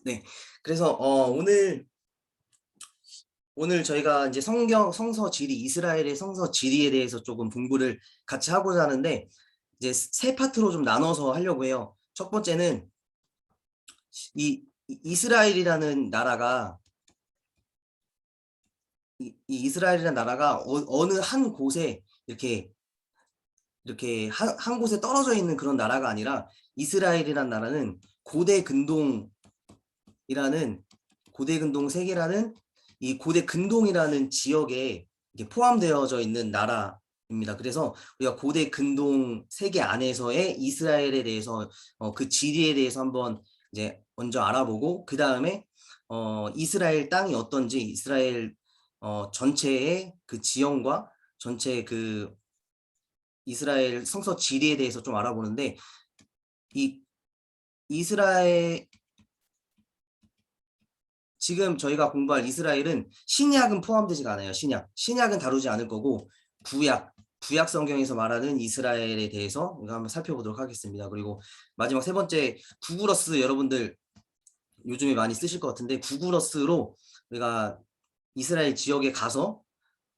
네. 그래서 오늘 저희가 이제 성경 성서 지리 이스라엘의 성서 지리에 대해서 조금 공부를 같이 하고자 하는데 이제 세 파트로 좀 나눠서 하려고 해요. 첫 번째는 이스라엘이라는 나라가 이스라엘이라는 나라가 어느 한 곳에 이렇게 한 곳에 떨어져 있는 그런 나라가 아니라 이스라엘이라는 나라는 고대 근동 세계라는 이 고대 근동이라는 지역에 이게 포함되어져 있는 나라입니다. 그래서 우리가 고대 근동 세계 안에서의 이스라엘에 대해서 그 지리에 대해서 한번 이제 먼저 알아보고 그 다음에 이스라엘 땅이 어떤지 이스라엘 전체의 그 지형과 전체 그 이스라엘 성서 지리에 대해서 좀 알아보는데 이 이스라엘 지금 저희가 공부할 이스라엘은 신약은 포함되지가 않아요. 신약은 다루지 않을 거고 구약 성경에서 말하는 이스라엘에 대해서 우리가 한번 살펴보도록 하겠습니다. 그리고 마지막 세 번째 구글어스 여러분들 요즘에 많이 쓰실 것 같은데 구글어스로 우리가 이스라엘 지역에 가서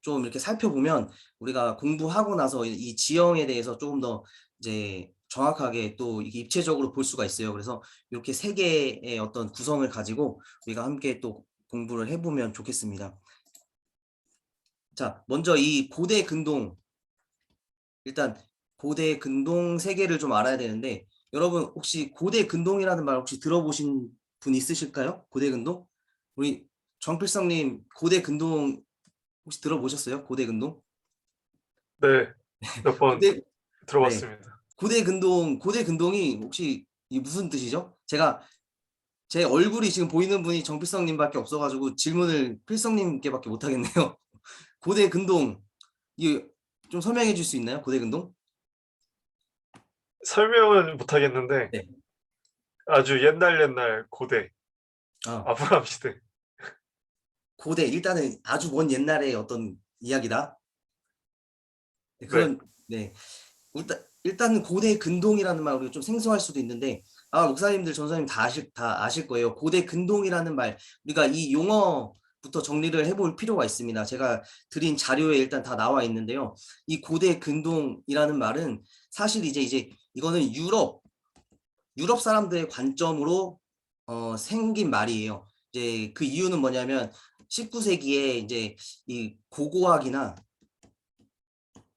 좀 이렇게 살펴보면 우리가 공부하고 나서 이 지형에 대해서 조금 더 이제 정확하게 또 이게 입체적으로 볼 수가 있어요. 그래서 이렇게 세 개의 어떤 구성을 가지고 우리가 함께 또 공부를 해보면 좋겠습니다. 자, 먼저 이 고대 근동, 일단 고대 근동 세계를 좀 알아야 되는데 여러분 혹시 고대 근동이라는 말 혹시 들어보신 분 있으실까요? 고대 근동? 우리 정필성님 고대 근동 혹시 들어보셨어요? 고대 근동? 네, 몇 번 고대 네. 들어봤습니다. 고대 근동이 혹시 이 무슨 뜻이죠? 제 얼굴이 지금 보이는 분이 정필성님밖에 없어가지고 질문을 필성님께밖에 못 하겠네요. 고대 근동 이 좀 설명해 줄 수 있나요? 고대 근동? 설명은 못 하겠는데 네. 아주 옛날 고대 아, 아브라함 시대. 고대 일단은 아주 먼 옛날의 어떤 이야기다. 네, 네, 그런 네. 일단 고대 근동이라는 말 우리가 좀 생소할 수도 있는데 목사님들 전사님 다 아실 거예요. 고대 근동이라는 말 우리가 이 용어부터 정리를 해볼 필요가 있습니다. 제가 드린 자료에 일단 다 나와 있는데요. 이 고대 근동이라는 말은 사실 이제 이거는 유럽 사람들의 관점으로 생긴 말이에요. 이제 그 이유는 뭐냐면 19세기에 이제 이 고고학이나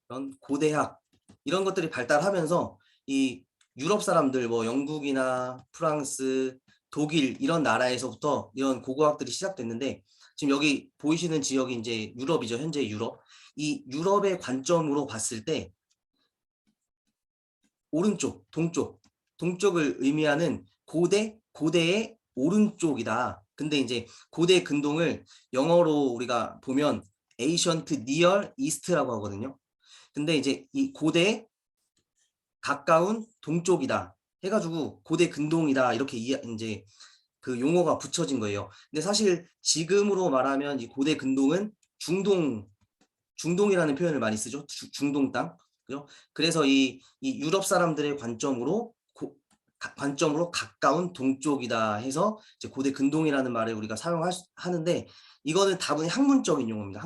이런 고대학 이런 것들이 발달하면서 이 유럽 사람들 뭐 영국이나 프랑스, 독일 이런 나라에서부터 이런 고고학들이 시작됐는데 지금 여기 보이시는 지역이 이제 유럽이죠. 현재 유럽. 이 유럽의 관점으로 봤을 때 오른쪽, 동쪽을 의미하는 고대의 오른쪽이다. 근데 이제 고대 근동을 영어로 우리가 보면 Ancient Near East라고 하거든요. 근데 이제 이 고대 가까운 동쪽이다 해가지고 고대 근동이다 이렇게 이제 그 용어가 붙여진 거예요. 근데 사실 지금으로 말하면 이 고대 근동은 중동이라는 표현을 많이 쓰죠. 중동 땅. 그죠? 그래서 이 유럽 사람들의 관점으로 가까운 동쪽이다 해서 이제 고대 근동이라는 말을 우리가 하는데 이거는 다분히 학문적인 용어입니다.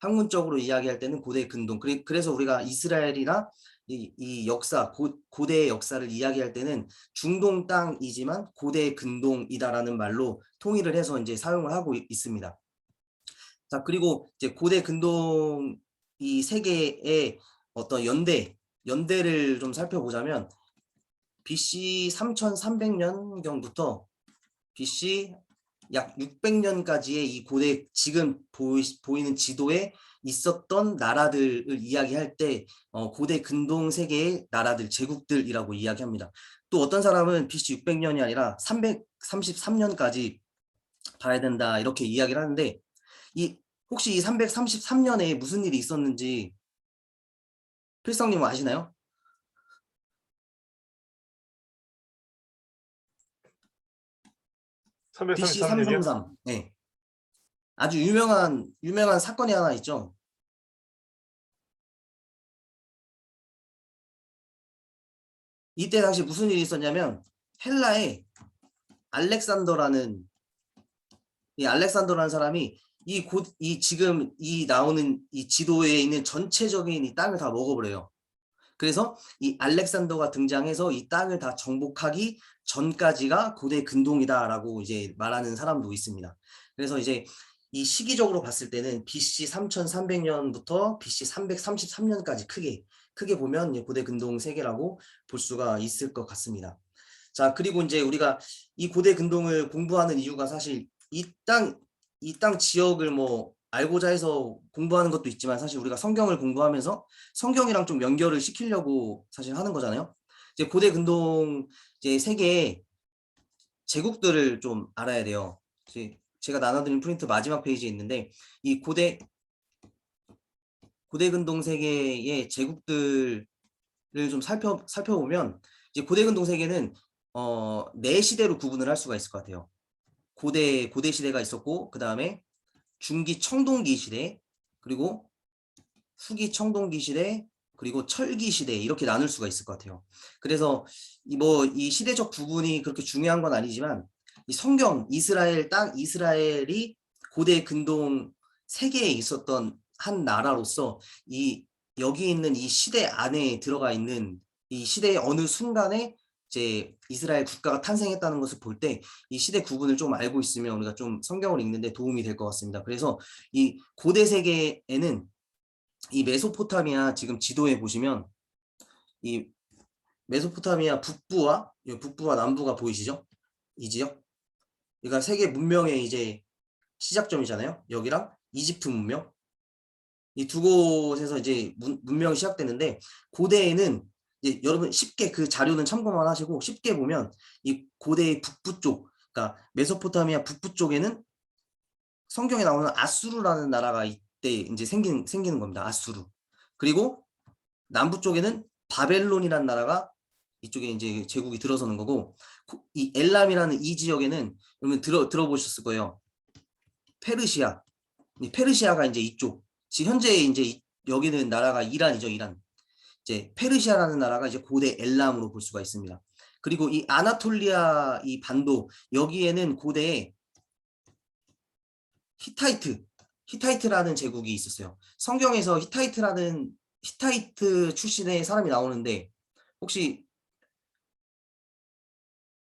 학문적으로 이야기할 때는 고대 근동. 그래서 우리가 이스라엘이나 이 역사, 고대의 역사를 이야기할 때는 중동 땅이지만 고대 근동이다라는 말로 통일을 해서 이제 사용을 하고 있습니다. 자, 그리고 이제 고대 근동 이 세계의 어떤 연대를 좀 살펴보자면 BC 3300년경부터 BC 약 600년까지의 이 고대 지금 보이는 지도에 있었던 나라들을 이야기할 때 고대 근동 세계의 나라들, 제국들이라고 이야기합니다. 또 어떤 사람은 BC 600년이 아니라 333년까지 봐야 된다 이렇게 이야기를 하는데 이 혹시 이 333년에 무슨 일이 있었는지 필성님 아시나요? BC 333년이요? 333. 네. 아주 유명한 사건이 하나 있죠. 이때 당시 무슨 일이 있었냐면 헬라에 알렉산더라는 사람이 이 지금 이 나오는 이 지도에 있는 전체적인 이 땅을 다 먹어버려요. 그래서 이 알렉산더가 등장해서 이 땅을 다 정복하기 전까지가 고대 근동이다라고 이제 말하는 사람도 있습니다. 그래서 이제 이 시기적으로 봤을 때는 BC 3300년부터 BC 333년까지 크게 보면 고대 근동 세계라고 볼 수가 있을 것 같습니다. 자, 그리고 이제 우리가 이 고대 근동을 공부하는 이유가 사실 이 땅 지역을 뭐 알고자 해서 공부하는 것도 있지만 사실 우리가 성경을 공부하면서 성경이랑 좀 연결을 시키려고 사실 하는 거잖아요. 이제 고대 근동 이제 세계의 제국들을 좀 알아야 돼요. 제가 나눠드린 프린트 마지막 페이지에 있는데 이 고대 근동 세계의 제국들을 좀 살펴보면 이제 고대 근동 세계는 네 시대로 구분을 할 수가 있을 것 같아요. 고대 시대가 있었고 그 다음에 중기 청동기 시대, 그리고 후기 청동기 시대, 그리고 철기 시대 이렇게 나눌 수가 있을 것 같아요. 그래서 이 시대적 구분이 그렇게 중요한 건 아니지만 이 성경 이스라엘이 고대 근동 세계에 있었던 한 나라로서 여기 있는 이 시대 안에 들어가 있는 이 시대의 어느 순간에 이제 이스라엘 국가가 탄생했다는 것을 볼 때 이 시대 구분을 좀 알고 있으면 우리가 좀 성경을 읽는데 도움이 될 것 같습니다. 그래서 이 고대 세계에는 이 메소포타미아 지금 지도에 보시면 이 메소포타미아 북부와 남부가 보이시죠? 이 지역? 그러니까 세계 문명의 이제 시작점이잖아요. 여기랑 이집트 문명. 이 두 곳에서 이제 문명이 시작되는데 고대에는 이제 여러분 쉽게 그 자료는 참고만 하시고 쉽게 보면 이 고대의 북부 쪽, 그러니까 메소포타미아 북부 쪽에는 성경에 나오는 아수르라는 나라가 이때 이제 생기는 겁니다. 아수르. 그리고 남부 쪽에는 바벨론이라는 나라가 이쪽에 이제 제국이 들어서는 거고, 이 엘람이라는 이 지역에는 여러분 들어보셨을 거예요. 페르시아. 페르시아가 이제 이쪽. 현재 이제 여기는 나라가 이란이죠, 이란. 이제 페르시아라는 나라가 이제 고대 엘람으로 볼 수가 있습니다. 그리고 이 아나톨리아 이 반도 여기에는 고대에 히타이트라는 제국이 있었어요. 성경에서 히타이트 출신의 사람이 나오는데 혹시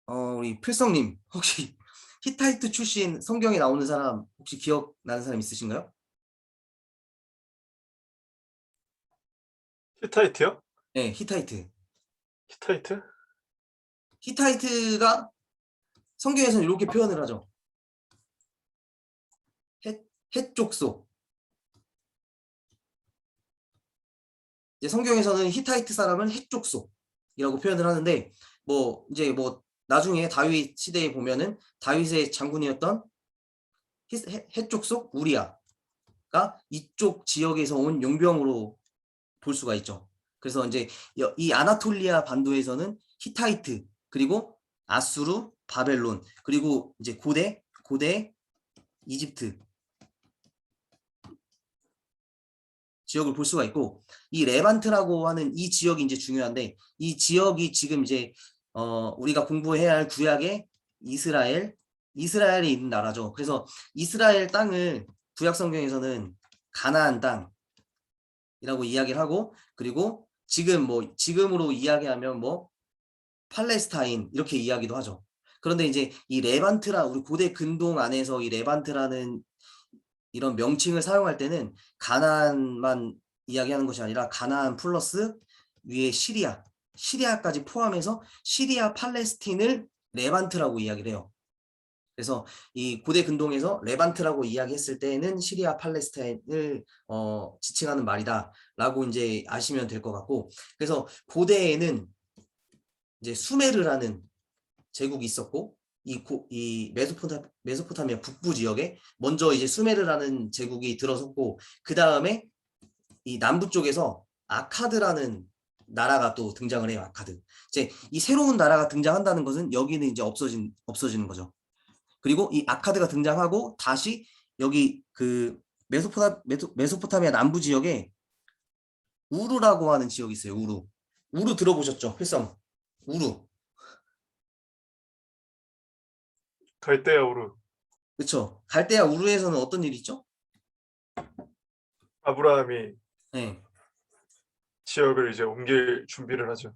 우리 필성님 혹시 히타이트 출신 성경에 나오는 사람 혹시 기억나는 사람 있으신가요? 히타이트요? 네, 히타이트. 히타이트? 히타이트가 성경에서는 이렇게 표현을 하죠. 헷족속. 성경에서는 히타이트 사람은 헷족속이라고 표현을 하는데 이제 나중에 다윗 시대에 보면은 다윗의 장군이었던 헷족속 우리아가 이쪽 지역에서 온 용병으로 볼 수가 있죠. 그래서 이제 이 아나톨리아 반도에서는 히타이트, 그리고 아수르, 바벨론, 그리고 이제 고대 이집트 지역을 볼 수가 있고, 이 레반트라고 하는 이 지역이 이제 중요한데 이 지역이 지금 이제 우리가 공부해야 할 구약의 이스라엘이 있는 나라죠. 그래서 이스라엘 땅을 구약 성경에서는 가나안 땅이라고 이야기를 하고, 그리고 지금으로 이야기하면 팔레스타인 이렇게 이야기도 하죠. 그런데 이제 이 우리 고대 근동 안에서 이 레반트라는 이런 명칭을 사용할 때는 가나안만 이야기하는 것이 아니라 가나안 플러스 위에 시리아까지 포함해서 시리아 팔레스틴을 레반트라고 이야기를 해요. 그래서 이 고대 근동에서 레반트라고 이야기했을 때는 시리아 팔레스타인을 지칭하는 말이다라고 이제 아시면 될 것 같고, 그래서 고대에는 이제 수메르라는 제국이 있었고 이 메소포타미아 북부 지역에 먼저 이제 수메르라는 제국이 들어섰고, 그 다음에 이 남부 쪽에서 아카드라는 나라가 또 등장을 해요. 아카드. 이제 이 새로운 나라가 등장한다는 것은 여기는 이제 없어지는 거죠. 그리고 이 아카드가 등장하고 다시 여기 그 메소포타미아 남부 지역에 우루라고 하는 지역이 있어요. 우루 들어보셨죠? 필성. 우루. 갈대아 우르. 그쵸? 갈대아 우르에서는 어떤 일이 있죠? 아브라함이 네. 지역을 이제 옮길 준비를 하죠.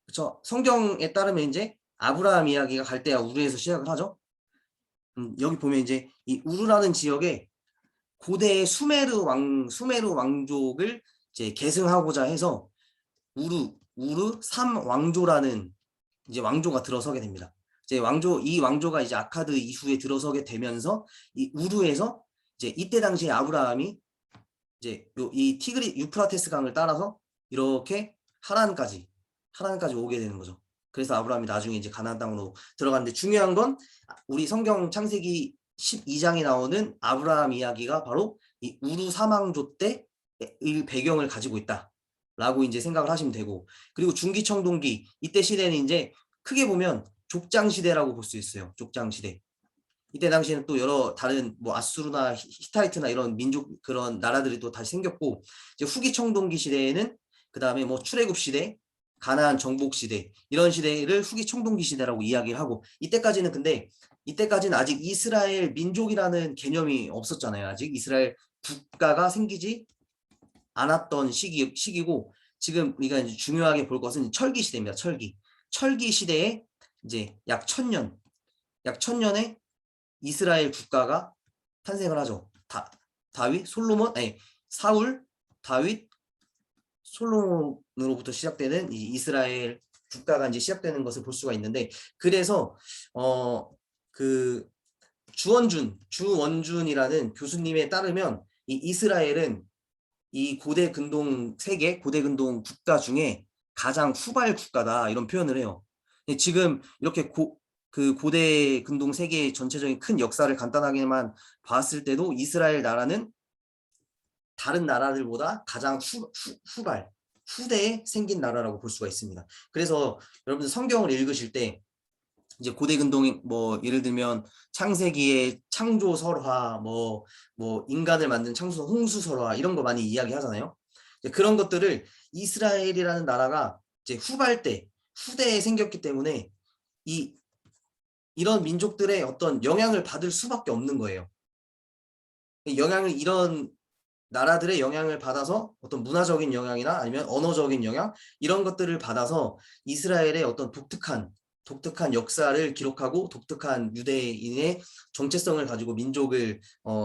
그쵸? 성경에 따르면 이제 아브라함 이야기가 갈대아 우르에서 시작을 하죠. 여기 보면 이제 이 우르라는 지역에 고대의 수메르 왕족을 이제 계승하고자 해서 우르 삼왕조라는 이제 왕조가 들어서게 됩니다. 이제 이 왕조가 이제 아카드 이후에 들어서게 되면서 이 우르에서 이제 이때 당시에 아브라함이 이제 이 티그리 유프라테스 강을 따라서 이렇게 하란까지 오게 되는 거죠. 그래서 아브라함이 나중에 이제 가나안 땅으로 들어갔는데 중요한 건 우리 성경 창세기 12장에 나오는 아브라함 이야기가 바로 이 우루 사망조 때의 배경을 가지고 있다라고 이제 생각을 하시면 되고, 그리고 중기 청동기 이때 시대는 이제 크게 보면 족장 시대라고 볼 수 있어요. 족장 시대. 이때 당시에는 또 여러 다른 뭐 아수르나 히타이트나 이런 민족 그런 나라들이 또 다시 생겼고, 이제 후기 청동기 시대에는 그 다음에 뭐 출애굽 시대, 가나안 정복 시대 이런 시대를 후기 청동기 시대라고 이야기를 하고, 이때까지는 근데 이때까지는 아직 이스라엘 민족이라는 개념이 없었잖아요. 아직 이스라엘 국가가 생기지 않았던 시기고, 지금 우리가 이제 중요하게 볼 것은 철기 시대입니다. 철기 시대에 이제 약 1000년에 이스라엘 국가가 탄생을 하죠. 다윗, 솔로몬, 아니 사울, 다윗, 솔로몬으로부터 시작되는 이 이스라엘 국가가 이제 시작되는 것을 볼 수가 있는데, 그래서 그 주원준이라는 교수님에 따르면 이 이스라엘은 이 고대 근동 세계, 고대 근동 국가 중에 가장 후발 국가다 이런 표현을 해요. 지금 이렇게 그 고대 근동 세계의 전체적인 큰 역사를 간단하게만 봤을 때도 이스라엘 나라는 다른 나라들보다 가장 후대에 생긴 나라라고 볼 수가 있습니다. 그래서 여러분들 성경을 읽으실 때 이제 고대 근동 뭐 예를 들면 창세기의 창조 설화, 뭐 인간을 만든 창조 홍수 설화 이런 거 많이 이야기하잖아요. 그런 것들을 이스라엘이라는 나라가 이제 후대에 생겼기 때문에 이런 민족들의 어떤 영향을 받을 수밖에 없는 거예요. 이런 나라들의 영향을 받아서 어떤 문화적인 영향이나 아니면 언어적인 영향 이런 것들을 받아서 이스라엘의 어떤 독특한 역사를 기록하고 독특한 유대인의 정체성을 가지고 민족을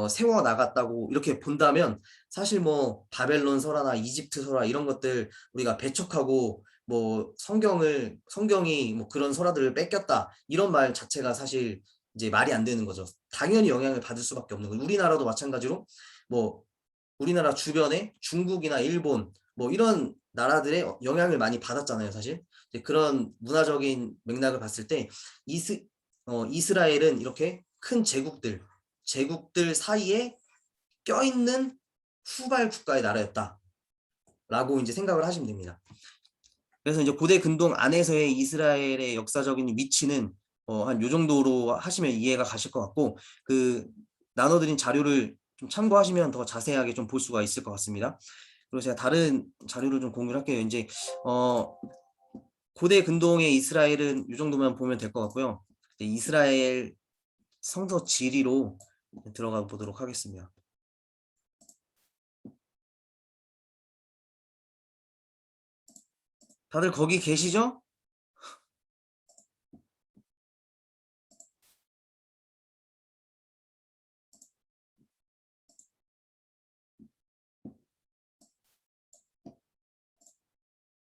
세워 나갔다고 이렇게 본다면, 사실 뭐 바벨론 설화나 이집트 설화 이런 것들 우리가 배척하고 뭐 성경이 뭐 그런 설화들을 뺏겼다 이런 말 자체가 사실 이제 말이 안 되는 거죠. 당연히 영향을 받을 수밖에 없는 거예요. 우리나라도 마찬가지로 뭐 우리나라 주변에 중국이나 일본 뭐 이런 나라들의 영향을 많이 받았잖아요, 사실. 그런 문화적인 맥락을 봤을 때 이스라엘은 이렇게 큰 제국들 사이에 껴있는 후발 국가의 나라였다라고 이제 생각을 하시면 됩니다. 그래서 이제 고대 근동 안에서의 이스라엘의 역사적인 위치는 한 요 정도로 하시면 이해가 가실 것 같고, 그 나눠드린 자료를 좀 참고하시면 더 자세하게 좀 볼 수가 있을 것 같습니다. 그리고 제가 다른 자료를 좀 공유를 할게요. 이제 고대 근동의 이스라엘은 이 정도만 보면 될 것 같고요. 이스라엘 성서 지리로 들어가 보도록 하겠습니다. 다들 거기 계시죠?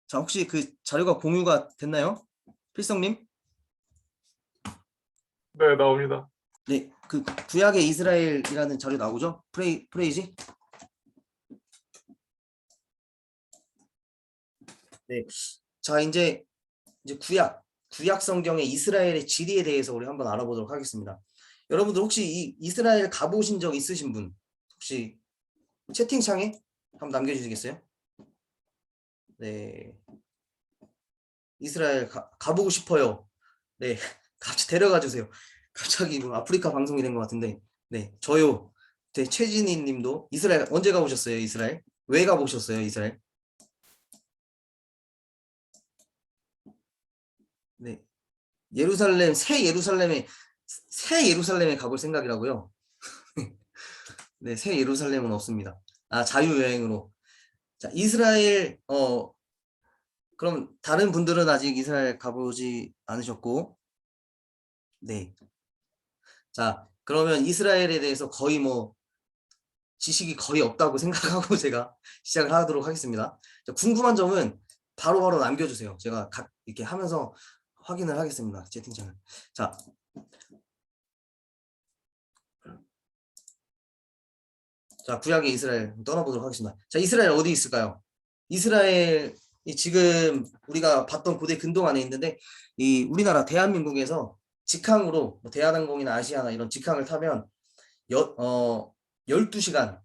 자, 혹시 그 자료가 공유가 됐나요? 필성님? 네, 나옵니다. 네, 그 구약의 이스라엘이라는 자료 나오죠? 프레이지? 네. 자, 이제 구약 성경의 이스라엘의 지리에 대해서 우리 한번 알아보도록 하겠습니다. 여러분들 혹시 이 이스라엘 가보신 적 있으신 분 혹시 채팅창에 한번 남겨주시겠어요? 네, 이스라엘 가보고 싶어요. 네, 같이 데려가 주세요. 갑자기 뭐 아프리카 방송이 된 것 같은데, 네, 저요. 네, 최진희 님도 이스라엘 언제 가보셨어요? 이스라엘? 왜 가보셨어요? 이스라엘? 네, 새 예루살렘에 새 예루살렘에 가볼 생각이라고요. 네, 새 예루살렘은 없습니다. 아, 자유여행으로. 자, 이스라엘, 그럼 다른 분들은 아직 이스라엘 가보지 않으셨고, 네. 자, 그러면 이스라엘에 대해서 거의 뭐, 지식이 거의 없다고 생각하고 제가 시작을 하도록 하겠습니다. 자, 궁금한 점은 바로바로 남겨주세요. 제가 각 이렇게 하면서 확인을 하겠습니다. 채팅창을. 자, 자, 구약의 이스라엘 떠나보도록 하겠습니다. 자, 이스라엘 어디 있을까요? 이스라엘이 지금 우리가 봤던 고대 근동 안에 있는데, 이 우리나라 대한민국에서 직항으로 뭐 대한항공이나 아시아나 이런 직항을 타면 12시간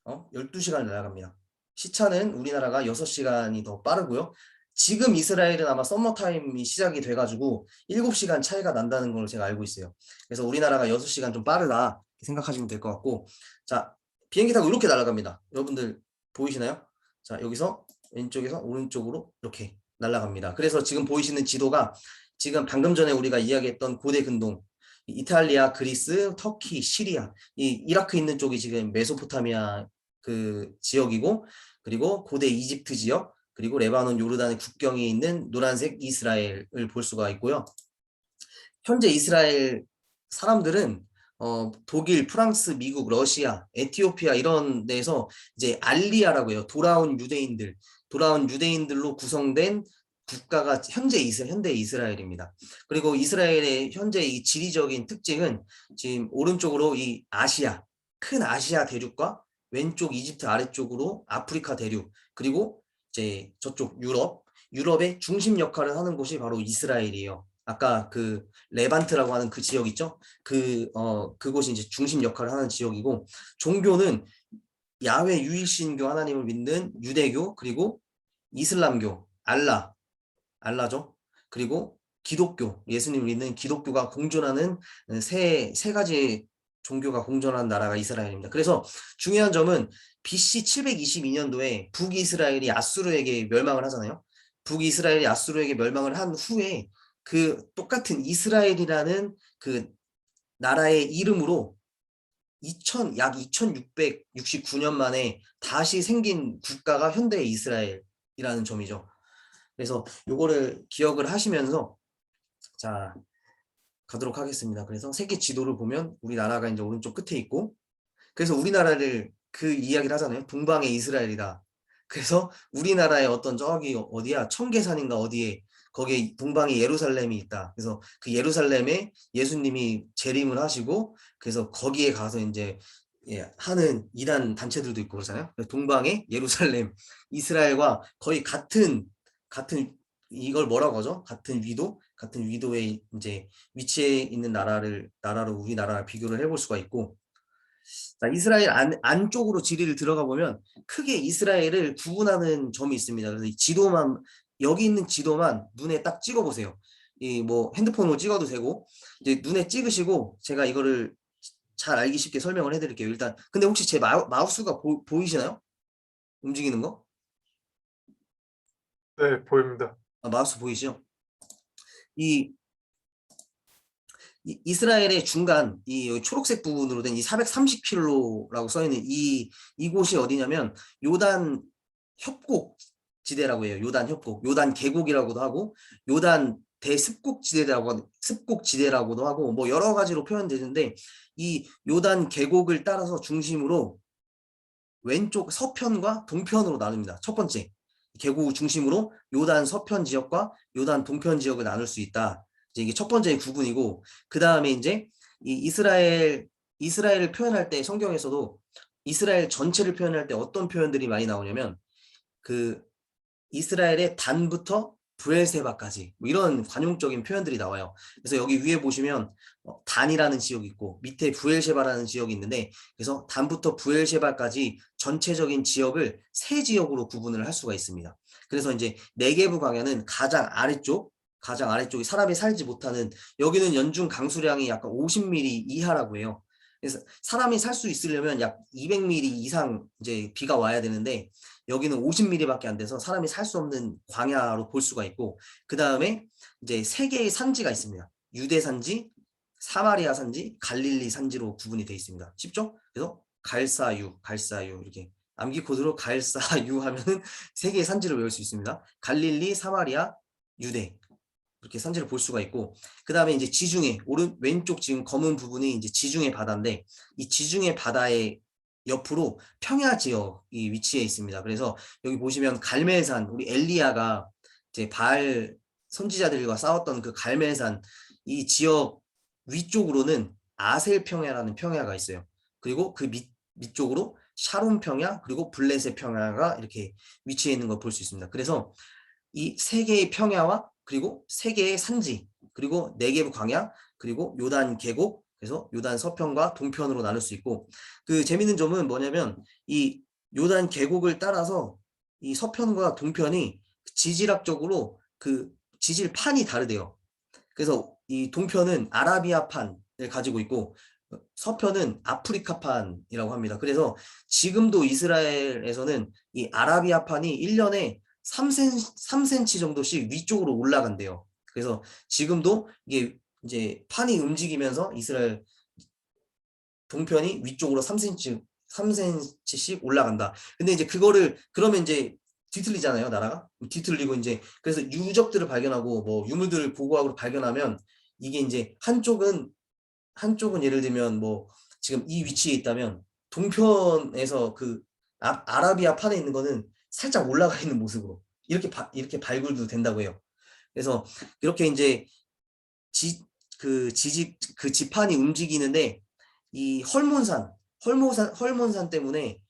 12시간을 날아갑니다. 시차는 우리나라가 6시간이 더 빠르고요. 지금 이스라엘은 아마 서머타임이 시작이 돼가지고 7시간 차이가 난다는 걸 제가 알고 있어요. 그래서 우리나라가 6시간 좀 빠르다 생각하시면 될 것 같고, 자, 비행기 타고 이렇게 날아갑니다. 여러분들 보이시나요? 자, 여기서 왼쪽에서 오른쪽으로 이렇게 날아갑니다. 그래서 지금 보이시는 지도가 지금 방금 전에 우리가 이야기했던 고대 근동, 이탈리아, 그리스, 터키, 시리아, 이 이라크 있는 쪽이 지금 메소포타미아 그 지역이고, 그리고 고대 이집트 지역, 그리고 레바논, 요르단의 국경이 있는 노란색 이스라엘을 볼 수가 있고요. 현재 이스라엘 사람들은 독일, 프랑스, 미국, 러시아, 에티오피아 이런 데서 이제 알리아라고 해요. 돌아온 유대인들로 구성된 국가가 현대 이스라엘입니다. 그리고 이스라엘의 현재 이 지리적인 특징은 지금 오른쪽으로 이 아시아, 큰 아시아 대륙과 왼쪽 이집트 아래쪽으로 아프리카 대륙, 그리고 이제 저쪽 유럽의 중심 역할을 하는 곳이 바로 이스라엘이에요. 아까 그 레반트라고 하는 그 지역 있죠? 그곳이 이제 중심 역할을 하는 지역이고, 종교는 야훼 유일신교 하나님을 믿는 유대교, 그리고 이슬람교, 알라죠? 그리고 기독교, 예수님을 믿는 기독교가 공존하는 세 가지 종교가 공존하는 나라가 이스라엘입니다. 그래서 중요한 점은 BC 722년도에 북이스라엘이 아수르에게 멸망을 하잖아요. 북이스라엘이 아수르에게 멸망을 한 후에 그 똑같은 이스라엘이라는 그 나라의 이름으로 약 2669년 만에 다시 생긴 국가가 현대 이스라엘이라는 점이죠. 그래서 요거를 기억을 하시면서 자, 가도록 하겠습니다. 그래서 세계 지도를 보면 우리나라가 이제 오른쪽 끝에 있고, 그래서 우리나라를 그 이야기를 하잖아요. 동방의 이스라엘이다. 그래서 우리나라의 어떤 저기 어디야 청계산인가 어디에 거기에 동방의 예루살렘이 있다. 그래서 그 예루살렘에 예수님이 재림을 하시고, 그래서 거기에 가서 이제 하는 이단 단체들도 있고 그러잖아요. 동방의 예루살렘, 이스라엘과 거의 같은 이걸 뭐라고 하죠? 같은 위도에 이제 위치해 있는 나라로 우리나라를 비교를 해볼 수가 있고, 자, 이스라엘 안쪽으로 지리를 들어가 보면 크게 이스라엘을 구분하는 점이 있습니다. 그래서 이 지도만, 여기 있는 지도만 눈에 딱 찍어 보세요. 이 뭐 핸드폰으로 찍어도 되고, 이제 눈에 찍으시고 제가 이거를 잘 알기 쉽게 설명을 해드릴게요. 일단 근데 혹시 제 마우스가 보이시나요? 움직이는 거? 네, 보입니다. 아, 마우스 보이시죠? 이 이스라엘의 중간 이 초록색 부분으로 된 이 430킬로라고 써 있는 이곳이 어디냐면 요단 협곡 지대라고 해요. 요단 계곡이라고도 하고, 요단 습곡 지대라고도 하고, 뭐 여러 가지로 표현되는데, 이 요단 계곡을 따라서 중심으로 왼쪽 서편과 동편으로 나눕니다. 첫 번째, 계곡 중심으로 요단 서편 지역과 요단 동편 지역을 나눌 수 있다. 이제 이게 첫 번째 구분이고, 그 다음에 이제 이 이스라엘을 표현할 때 성경에서도 이스라엘 전체를 표현할 때 어떤 표현들이 많이 나오냐면, 그 이스라엘의 단부터 브엘세바까지 뭐 이런 관용적인 표현들이 나와요. 그래서 여기 위에 보시면 단이라는 지역이 있고 밑에 부엘셰바라는 지역이 있는데, 그래서 단부터 부엘셰바까지 전체적인 지역을 세 지역으로 구분을 할 수가 있습니다. 그래서 이제 네게부 광야는 가장 아래쪽이 사람이 살지 못하는, 여기는 연중 강수량이 약간 50mm 이하라고 해요. 그래서 사람이 살 수 있으려면 약 200mm 이상 이제 비가 와야 되는데, 여기는 50mm밖에 안 돼서 사람이 살 수 없는 광야로 볼 수가 있고, 그 다음에 이제 세 개의 산지가 있습니다. 유대 산지, 사마리아 산지, 갈릴리 산지로 구분이 되어 있습니다. 쉽죠? 그래서 갈사유 이렇게 암기 코드로 갈사유 하면은 세 개의 산지를 외울 수 있습니다. 갈릴리, 사마리아, 유대 이렇게 산지를 볼 수가 있고, 그 다음에 이제 지중해 왼쪽 지금 검은 부분이 이제 지중해 바다인데, 이 지중해 바다의 옆으로 평야 지역이 위치해 있습니다. 그래서 여기 보시면 갈멜산, 우리 엘리야가 이제 바알 선지자들과 싸웠던 그 갈멜산 이 지역 위쪽으로는 아셀 평야라는 평야가 있어요. 그리고 그 밑쪽으로 샤론 평야, 그리고 블레셋 평야가 이렇게 위치해 있는 걸 볼 수 있습니다. 그래서 이 세 개의 평야와 그리고 세 개의 산지, 그리고 네개부 광야, 그리고 요단 계곡, 그래서 요단 서편과 동편으로 나눌 수 있고, 그 재밌는 점은 뭐냐면 이 요단 계곡을 따라서 이 서편과 동편이 지질학적으로 그 지질판이 다르대요. 그래서 이 동편은 아라비아판을 가지고 있고 서편은 아프리카판이라고 합니다. 그래서 지금도 이스라엘에서는 이 아라비아판이 1년에 3cm 정도씩 위쪽으로 올라간대요. 그래서 지금도 이게 이제 판이 움직이면서 이스라엘 동편이 위쪽으로 3cm씩 올라간다. 근데 이제 그거를 그러면 이제 뒤틀리잖아요, 나라가. 뒤틀리고 이제 그래서 유적들을 발견하고 뭐 유물들을 보고하고 발견하면 이게 이제 한쪽은 예를 들면 뭐 지금 이 위치에 있다면 동편에서 그 아라비아 판에 있는 거는 살짝 올라가 있는 모습으로 이렇게 발굴도 된다고 해요. 그래서 이렇게 이제 그 지판이 움직이는데 이 헐몬산 때문에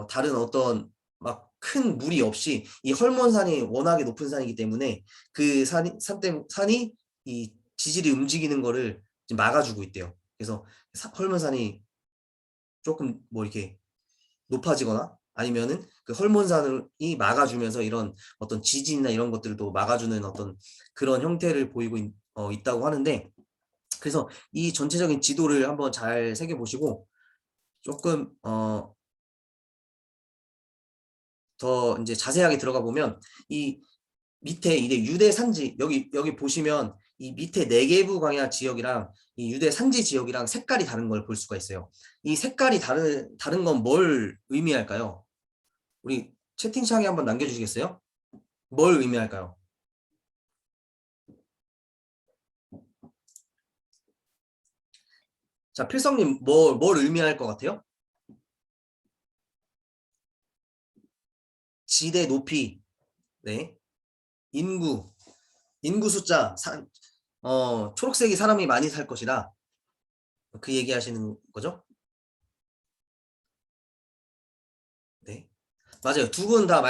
다른 어떤 막 큰 무리 없이 이 헐몬산이 워낙에 높은 산이기 때문에 그 산이 이 지질이 움직이는 거를 막아주고 있대요. 그래서 헐몬산이 조금 뭐 이렇게 높아지거나 아니면은 그 헐몬산이 막아주면서 이런 어떤 지진이나 이런 것들도 막아주는 어떤 그런 형태를 보이고 있다고 하는데, 그래서 이 전체적인 지도를 한번 잘 새겨보시고 조금 더 이제 자세하게 들어가 보면 이 밑에 이제 유대 산지 여기 보시면 이 밑에 네게부 광야 지역이랑 이 유대 산지 지역이랑 색깔이 다른 걸 볼 수가 있어요. 이 색깔이 다른 건 뭘 의미할까요? 우리 채팅창에 한번 남겨주시겠어요? 뭘 의미할까요? 자, 필성님 뭘 의미할 것 같아요? 지대 높이, 네, 인구, 인구 숫자, 초록색이 사람이 많이 살 것이다. 그 얘기하시는 거죠? 네. 맞아요. 두 분 다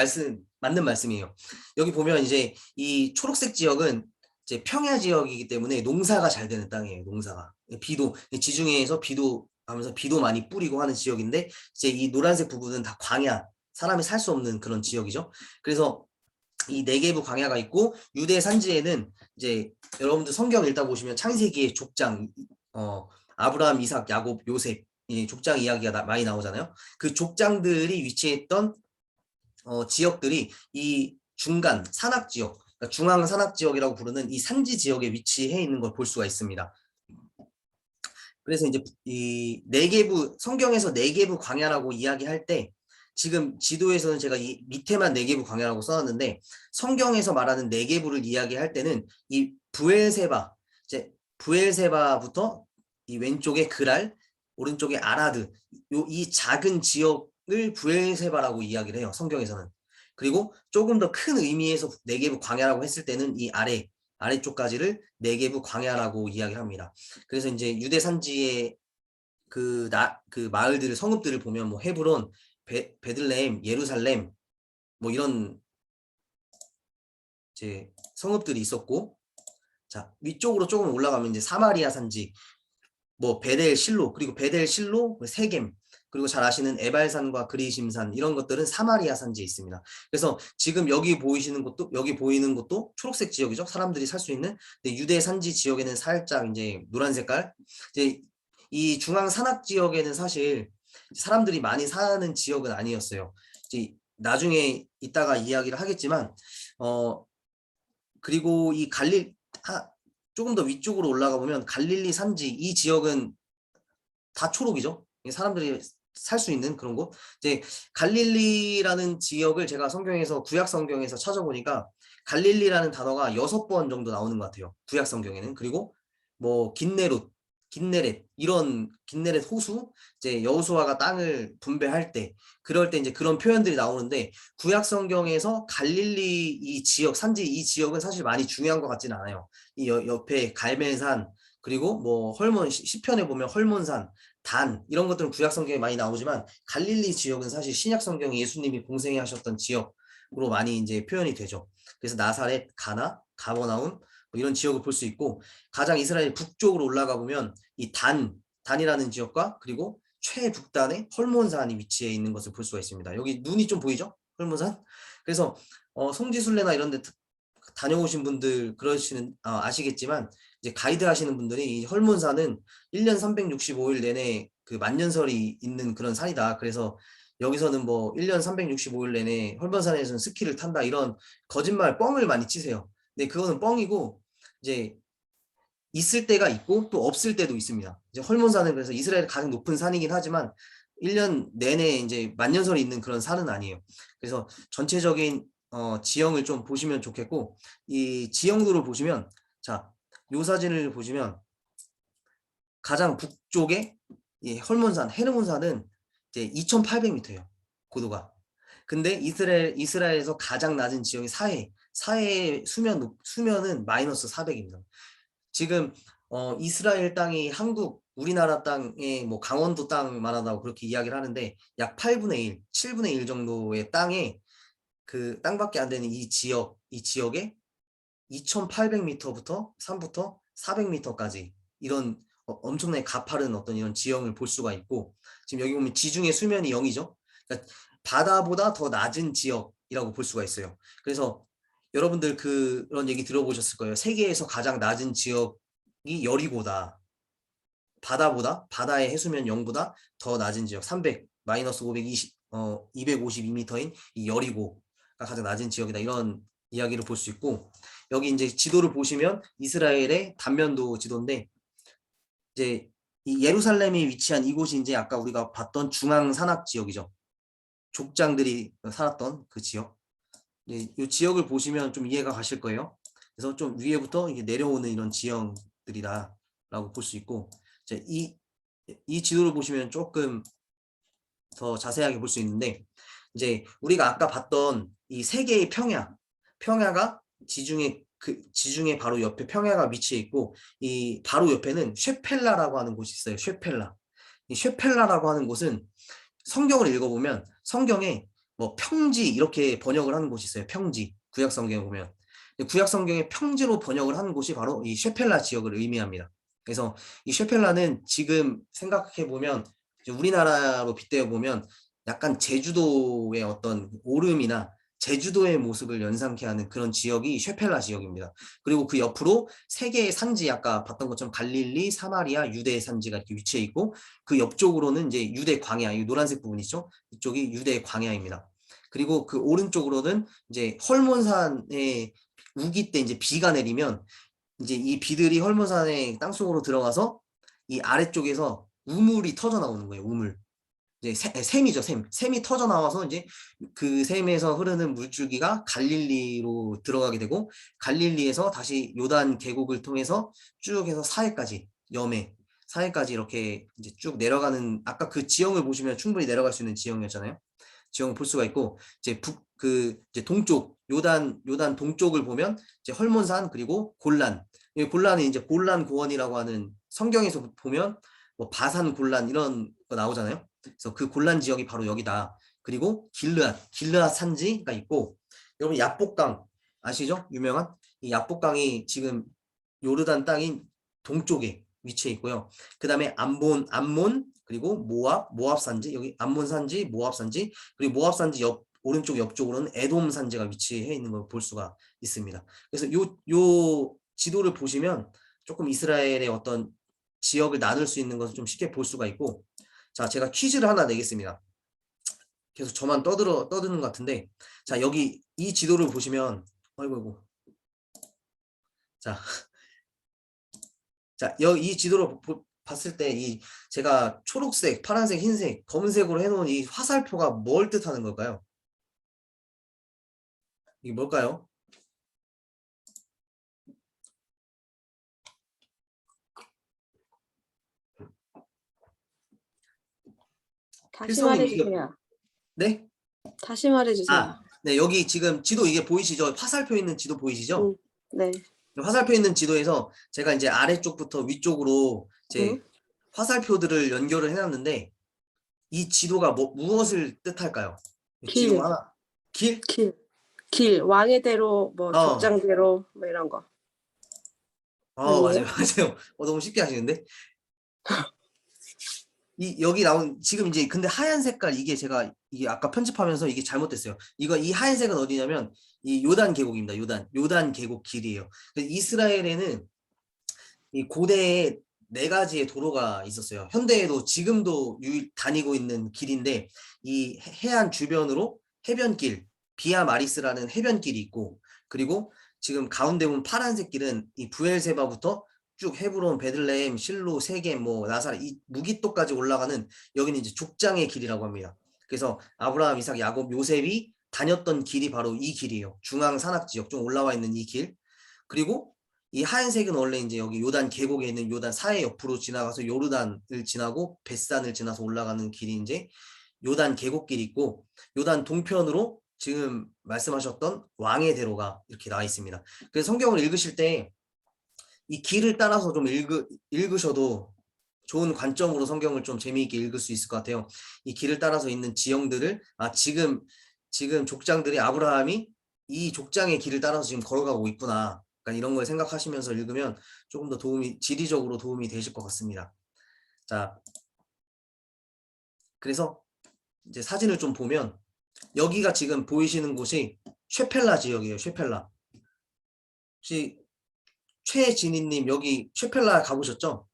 맞는 말씀이에요. 여기 보면 이제 이 초록색 지역은 이제 평야 지역이기 때문에 농사가 잘 되는 땅이에요. 농사가. 지중해에서 비도 하면서 비도 많이 뿌리고 하는 지역인데, 이제 이 노란색 부분은 다 광야, 사람이 살 수 없는 그런 지역이죠. 그래서 이 네개부 광야가 있고, 유대 산지에는 이제 여러분들 성경 읽다 보시면 창세기의 족장, 아브라함, 이삭, 야곱, 요셉 이 족장 이야기가 많이 나오잖아요. 그 족장들이 위치했던 지역들이 이 중간 산악 지역, 그러니까 중앙 산악 지역이라고 부르는 이 산지 지역에 위치해 있는 걸 볼 수가 있습니다. 그래서 이제 이 네개부 성경에서 네개부 광야라고 이야기할 때 지금 지도에서는 제가 이 밑에만 네개부 광야라고 써놨는데, 성경에서 말하는 네개부를 이야기할 때는 이 부엘세바, 이제 부엘세바부터 이 왼쪽에 그랄, 오른쪽에 아라드, 이 작은 지역을 부엘세바라고 이야기를 해요, 성경에서는. 그리고 조금 더 큰 의미에서 네개부 광야라고 했을 때는 이 아래쪽까지를 네개부 광야라고 이야기를 합니다. 그래서 이제 유대 산지의 그 마을들, 성읍들을 보면 뭐 헤브론, 베들레헴, 예루살렘 뭐 이런 이제 성읍들이 있었고, 자, 위쪽으로 조금 올라가면 이제 사마리아 산지, 뭐 베델 실로, 그리고 베델 실로, 세겜, 그리고 잘 아시는 에발산과 그리심산, 이런 것들은 사마리아 산지에 있습니다. 그래서 지금 여기 보이는 것도 초록색 지역이죠. 사람들이 살 수 있는. 근데 유대 산지 지역에는 살짝 이제 노란 색깔. 이제 이 중앙 산악 지역에는 사실 사람들이 많이 사는 지역은 아니었어요. 이제 나중에 이따가 이야기를 하겠지만, 그리고 이 조금 더 위쪽으로 올라가 보면 갈릴리 산지 이 지역은 다 초록이죠. 사람들이 살 수 있는 그런 곳. 이제 갈릴리라는 지역을 제가 성경에서 구약 성경에서 찾아보니까 갈릴리라는 단어가 6번 정도 나오는 것 같아요. 구약 성경에는. 그리고 뭐 긴네롯, 긴네렛 이런 긴네렛 호수 이제 여호수아가 땅을 분배할 때 그럴 때 이제 그런 표현들이 나오는데 구약 성경에서 갈릴리 이 지역 산지 이 지역은 사실 많이 중요한 것 같지는 않아요. 이 옆에 갈멜산 그리고 뭐 헐몬 시편에 보면 헐몬산 단 이런 것들은 구약 성경에 많이 나오지만 갈릴리 지역은 사실 신약 성경에 예수님이 공생하셨던 지역으로 많이 이제 표현이 되죠. 그래서 나사렛, 가나, 가버나움 뭐 이런 지역을 볼 수 있고 가장 이스라엘 북쪽으로 올라가 보면 이 단이라는 지역과 그리고 최북단에 헐몬산이 위치해 있는 것을 볼 수가 있습니다. 여기 눈이 좀 보이죠? 헐몬산? 그래서 성지순례나 이런 데 다녀오신 분들 그러시는 아시겠지만 이제 가이드 하시는 분들이 이 헐몬산은 1년 365일 내내 그 만년설이 있는 그런 산이다. 그래서 여기서는 뭐 1년 365일 내내 헐몬산에서는 스키를 탄다 이런 거짓말 뻥을 많이 치세요. 근데 그거는 뻥이고 이제 있을 때가 있고 또 없을 때도 있습니다. 이제 헐몬산은 그래서 이스라엘 가장 높은 산이긴 하지만 1년 내내 이제 만년설이 있는 그런 산은 아니에요. 그래서 전체적인 지형을 좀 보시면 좋겠고 이 지형도를 보시면 자, 요 사진을 보시면 가장 북쪽에 이 헐몬산, 헤르몬산은 이제 2,800m예요. 고도가. 근데 이스라엘에서 가장 낮은 지형이 사해 수면은 마이너스 400입니다. 지금 이스라엘 땅이 한국 우리나라 땅에 뭐 강원도 땅만 하다고 그렇게 이야기를 하는데 약 8분의 1, 7분의 1 정도의 땅에 그 땅밖에 안 되는 이 지역에 2,800m부터 산부터 400m까지 이런 엄청나게 가파른 어떤 이런 지형을 볼 수가 있고 지금 여기 보면 지중해 수면이 0이죠. 그러니까 바다보다 더 낮은 지역이라고 볼 수가 있어요. 그래서 여러분들 그런 얘기 들어보셨을 거예요. 세계에서 가장 낮은 지역이 여리고다. 바다의 해수면 0보다 더 낮은 지역 300 마이너스 252m인 이 여리고가 가장 낮은 지역이다. 이런 이야기를 볼 수 있고 여기 이제 지도를 보시면 이스라엘의 단면도 지도인데 이제 이 예루살렘이 위치한 이곳이 이제 아까 우리가 봤던 중앙 산악 지역이죠. 족장들이 살았던 그 지역. 이 지역을 보시면 좀 이해가 가실 거예요. 그래서 좀 위에부터 이게 내려오는 이런 지형들이다라고 볼 수 있고 이제 이 지도를 보시면 조금 더 자세하게 볼 수 있는데 이제 우리가 아까 봤던 이 세 개의 평야가 지중해 바로 옆에 평야가 위치해 있고 이 바로 옆에는 쉐펠라라고 하는 곳이 있어요. 쉐펠라. 이 쉐펠라라고 하는 곳은 성경을 읽어보면 성경에 뭐 평지 이렇게 번역을 하는 곳이 있어요. 평지 구약 성경에 보면 구약 성경에 평지로 번역을 하는 곳이 바로 이 쉐펠라 지역을 의미합니다. 그래서 이 쉐펠라는 지금 생각해 보면 우리나라로 빗대어 보면 약간 제주도의 어떤 오름이나 제주도의 모습을 연상케 하는 그런 지역이 쉐펠라 지역입니다. 그리고 그 옆으로 세 개의 산지 아까 봤던 것처럼 갈릴리, 사마리아, 유대 산지가 이렇게 위치해 있고 그 옆쪽으로는 이제 유대 광야, 이 노란색 부분이죠. 이쪽이 유대 광야입니다. 그리고 그 오른쪽으로는 이제 헐몬산의 우기 때 이제 비가 내리면 이제 이 비들이 헐몬산의 땅속으로 들어가서 이 아래쪽에서 우물이 터져 나오는 거예요. 우물. 이제 샘이죠, 샘이 터져 나와서 이제 그 샘에서 흐르는 물줄기가 갈릴리로 들어가게 되고 갈릴리에서 다시 요단 계곡을 통해서 쭉 해서 사해까지 이렇게 이제 쭉 내려가는 아까 그 지형을 보시면 충분히 내려갈 수 있는 지형이었잖아요. 지형을 볼 수가 있고 이제 이제 동쪽 요단 동쪽을 보면 이제 헐몬산 그리고 골란. 이 골란이 이제 골란 고원이라고 하는 성경에서 보면 뭐 바산 골란 이런 거 나오잖아요. 그래서 그 골란 지역이 바로 여기다. 그리고 길르앗 산지가 있고 여러분 야복강 아시죠? 유명한 이 야복강이 지금 요르단 땅인 동쪽에 위치해 있고요. 그다음에 암몬 그리고 모압 산지 여기 암몬 산지 모압 산지 그리고 모압 산지 오른쪽 옆쪽으로는 에돔 산지가 위치해 있는 걸 볼 수가 있습니다. 그래서 요 지도를 보시면 조금 이스라엘의 어떤 지역을 나눌 수 있는 것을 좀 쉽게 볼 수가 있고 자 제가 퀴즈를 하나 내겠습니다. 계속 저만 떠드는 것 같은데 자 여기 이 지도를 보시면 아이고 자 자, 이 지도로 봤을 때 이 제가 초록색, 파란색, 흰색, 검은색으로 해놓은 이 화살표가 뭘 뜻하는 걸까요? 이게 뭘까요? 다시 필성님 이게 말해주세요. 네? 다시 말해주세요. 네, 여기 지금 지도 이게 보이시죠? 화살표 있는 지도 보이시죠? 네. 화살표 있는 지도에서 제가 이제 아래쪽부터 위쪽으로 이제 화살표들을 연결을 해놨는데 이 지도가 무엇을 뜻할까요? 길. 지도 하나. 길? 길. 왕의 대로, 뭐, 어. 족장대로, 뭐, 이런 거. 맞아요, 아니에요? 맞아요. 너무 쉽게 하시는데? 여기 나온, 지금 이제, 근데 하얀 색깔, 이게 제가, 이게 아까 편집하면서 이게 잘못됐어요. 이 하얀색은 어디냐면, 이 요단 계곡입니다. 요단 계곡 길이에요. 이스라엘에는 이 고대에 4가지의 도로가 있었어요. 현대에도 지금도 다니고 있는 길인데, 이 해안 주변으로 해변길, 비아 마리스라는 해변길이 있고, 그리고 지금 가운데 본 파란색 길은 이 부엘세바부터 쭉 헤브론, 베들레헴, 실로, 세겜, 뭐 나사렛, 이 무기토까지 올라가는 여기는 이제 족장의 길이라고 합니다. 그래서 아브라함, 이삭, 야곱, 요셉이 다녔던 길이 바로 이 길이에요. 중앙 산악 지역 좀 올라와 있는 이 길. 그리고 이 하얀색은 원래 이제 여기 요단 계곡에 있는 요단 사해 옆으로 지나가서 요르단을 지나고 벳산을 지나서 올라가는 길이 이제 요단 계곡길이 있고, 요단 동편으로 지금 말씀하셨던 왕의 대로가 이렇게 나와 있습니다. 그래서 성경을 읽으실 때 이 길을 따라서 좀 읽으셔도 좋은 관점으로 성경을 좀 재미있게 읽을 수 있을 것 같아요. 이 길을 따라서 있는 지형들을 지금 족장들이 아브라함이 이 족장의 길을 따라서 지금 걸어가고 있구나. 그러니까 이런 걸 생각하시면서 읽으면 조금 더 지리적으로 도움이 되실 것 같습니다. 자, 그래서 이제 사진을 좀 보면 여기가 지금 보이시는 곳이 쉐펠라 지역이에요. 쉐펠라. 혹시 최진희님 여기 쉐펠라 가보셨죠?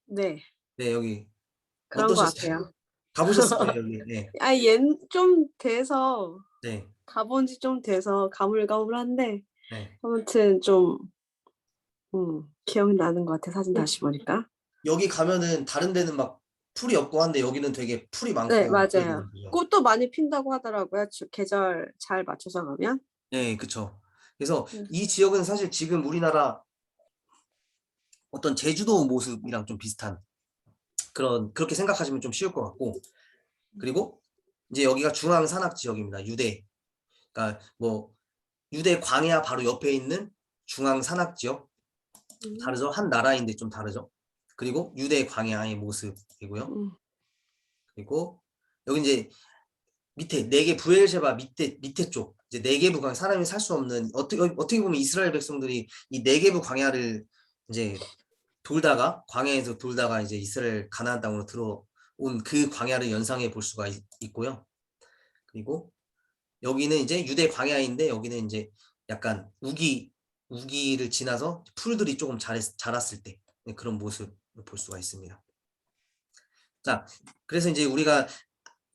네. 네, 여기 그런 것 어떠셨어요? 같아요. 가보셨을 거예요, 여기. 네. 좀 돼서, 네. 가본 지 좀 돼서 가물가물한데, 네. 아무튼 좀, 기억나는 것 같아, 사진 다시 보니까. 여기 가면은 다른 데는 막 풀이 없고 한데 여기는 되게 풀이 네, 많고 맞아요. 그러거든요. 꽃도 많이 핀다고 하더라고요. 계절 잘 맞춰서 가면. 네, 그쵸. 그래서 음. 이 지역은 사실 지금 우리나라 어떤 제주도 모습이랑 좀 비슷한 그렇게 생각하시면 좀 쉬울 것 같고, 그리고 이제 여기가 중앙 산악 지역입니다. 그러니까 뭐 유대 광야 바로 옆에 있는 중앙 산악 지역. 다르죠? 한 나라인데 좀 다르죠? 그리고 유대 광야의 모습이고요. 그리고 여기 이제 밑에 네개 부엘셰바 밑에 쪽 이제 네개부 광야, 사람이 살 수 없는, 어떻게 보면 이스라엘 백성들이 이 네개부 광야를 이제 광야에서 돌다가 이제 이스라엘 가나안 땅으로 들어온 그 광야를 연상해 볼 수가 있고요. 그리고 여기는 이제 유대 광야인데 여기는 이제 약간 우기를 지나서 풀들이 조금 자랐을 때 그런 모습을 볼 수가 있습니다. 자, 그래서 이제 우리가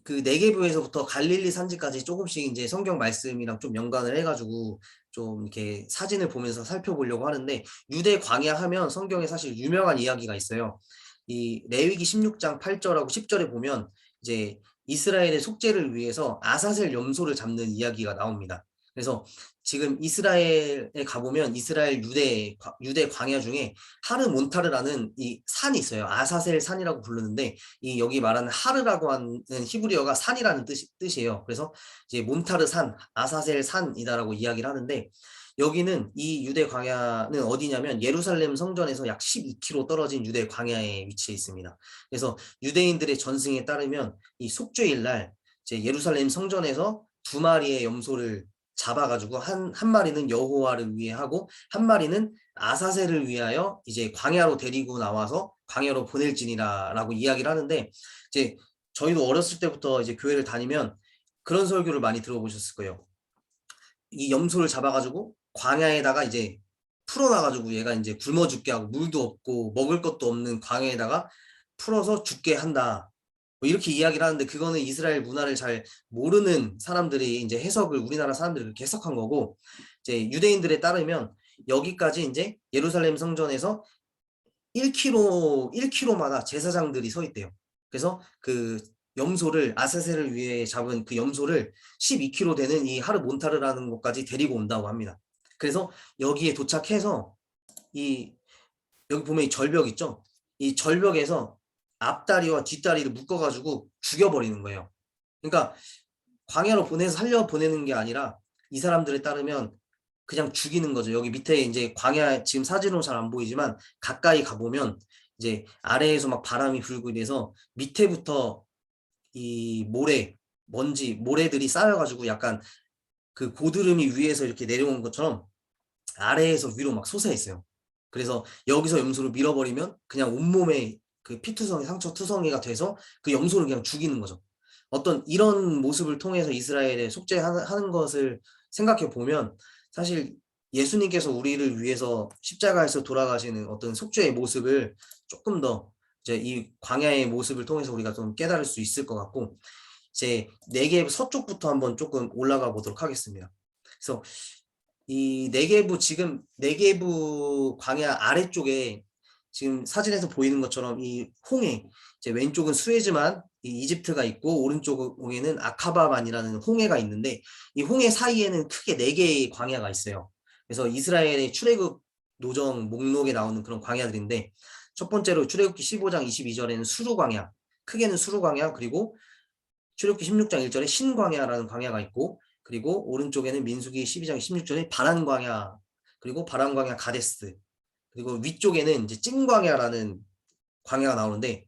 그 네게부에서부터 갈릴리 산지까지 조금씩 이제 성경 말씀이랑 좀 연관을 해가지고 좀 이렇게 사진을 보면서 살펴보려고 하는데, 유대 광야 하면 성경에 사실 유명한 이야기가 있어요. 이 레위기 16장 8절하고 10절에 보면 이제 이스라엘의 속죄를 위해서 아사셀 염소를 잡는 이야기가 나옵니다. 그래서 지금 이스라엘에 가보면 이스라엘 유대 광야 중에 하르몬타르라는 이 산이 있어요. 아사셀 산이라고 부르는데, 이 여기 말하는 하르라고 하는 히브리어가 산이라는 뜻이에요. 그래서 이제 몬타르 산, 아사셀 산이다라고 이야기를 하는데, 여기는 이 유대 광야는 어디냐면 예루살렘 성전에서 약 12km 떨어진 유대 광야에 위치해 있습니다. 그래서 유대인들의 전승에 따르면 이 속죄일 날 이제 예루살렘 성전에서 2마리의 염소를 잡아가지고 한 마리는 여호와를 위해 하고 한 마리는 아사셀을 위하여 이제 광야로 데리고 나와서 광야로 보낼지니라라고 이야기를 하는데, 이제 저희도 어렸을 때부터 이제 교회를 다니면 그런 설교를 많이 들어보셨을 거예요. 이 염소를 잡아가지고 광야에다가 이제 풀어놔가지고 얘가 이제 굶어 죽게 하고 물도 없고 먹을 것도 없는 광야에다가 풀어서 죽게 한다. 뭐 이렇게 이야기를 하는데, 그거는 이스라엘 문화를 잘 모르는 사람들이 이제 해석을, 우리나라 사람들이 그렇게 해석한 거고, 이제 유대인들에 따르면 여기까지 이제 예루살렘 성전에서 1km마다 제사장들이 서 있대요. 그래서 그 염소를 아세세를 위해 잡은 그 염소를 12km 되는 이 하르몬타르라는 곳까지 데리고 온다고 합니다. 그래서 여기에 도착해서 이 여기 보면 이 절벽 있죠? 이 절벽에서 앞다리와 뒷다리를 묶어가지고 죽여버리는 거예요. 그러니까 광야로 보내서 살려 보내는 게 아니라 이 사람들에 따르면 그냥 죽이는 거죠. 여기 밑에 이제 광야 지금 사진으로 잘 안 보이지만 가까이 가보면 이제 아래에서 막 바람이 불고 이래서 밑에부터 이 모래들이 쌓여가지고 약간 그 고드름이 위에서 이렇게 내려온 것처럼 아래에서 위로 막 솟아있어요. 그래서 여기서 염소를 밀어버리면 그냥 온몸에 그 피투성이 상처 투성이가 돼서 그 염소를 그냥 죽이는 거죠. 어떤 이런 모습을 통해서 이스라엘에 속죄하는 것을 생각해 보면 사실 예수님께서 우리를 위해서 십자가에서 돌아가시는 어떤 속죄의 모습을 조금 더 이제 이 광야의 모습을 통해서 우리가 좀 깨달을 수 있을 것 같고 이제 네겝 서쪽부터 한번 조금 올라가 보도록 하겠습니다. 그래서 이 지금 네게부 광야 아래쪽에 지금 사진에서 보이는 것처럼 이 홍해 이제 왼쪽은 수에즈만 이 이집트가 있고 오른쪽에는 아카바만이라는 홍해가 있는데 이 홍해 사이에는 크게 4개의 광야가 있어요. 그래서 이스라엘의 출애굽 노정 목록에 나오는 그런 광야들인데 첫 번째로 출애굽기 15장 22절에는 수루 광야, 크게는 수루 광야, 그리고 출애굽기 16장 1절에 신광야라는 광야가 있고 그리고 오른쪽에는 민수기 12장 16절에 바란 광야, 그리고 바란 광야 가데스, 그리고 위쪽에는 이제 찐 광야라는 광야가 나오는데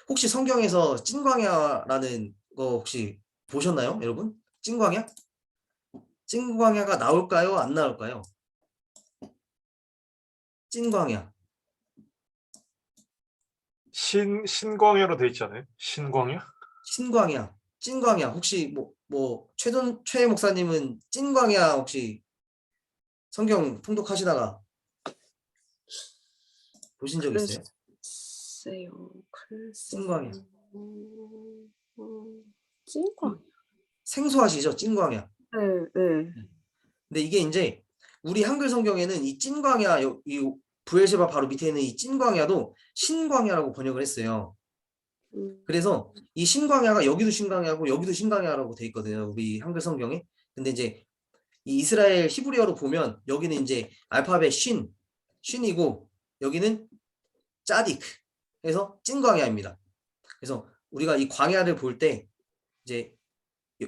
혹시 성경에서 찐 광야라는 거 혹시 보셨나요, 여러분? 찐 광야? 찐 광야가 나올까요? 안 나올까요? 찐 광야. 신광야로 돼 있잖아요. 신광야? 신광야, 찐광야. 혹시 최 목사님은 찐광야 혹시 성경 통독하시다가 보신 적 있어요? 글쎄요. 찐광야. 찐광야. 생소하시죠? 찐광야. 네. 근데 이게 이제 우리 한글 성경에는 이 찐광야, 이 부엘셰바 바로 밑에 있는 이 찐광야도 신광야라고 번역을 했어요. 그래서 이 신광야가 여기도 신광야고 여기도 신광야라고 돼 있거든요. 우리 한글 성경에. 근데 이제 이 이스라엘 히브리어로 보면 여기는 이제 알파벳 쉰이고 여기는 짜디크. 그래서 찐광야입니다. 그래서 우리가 이 광야를 볼 때 이제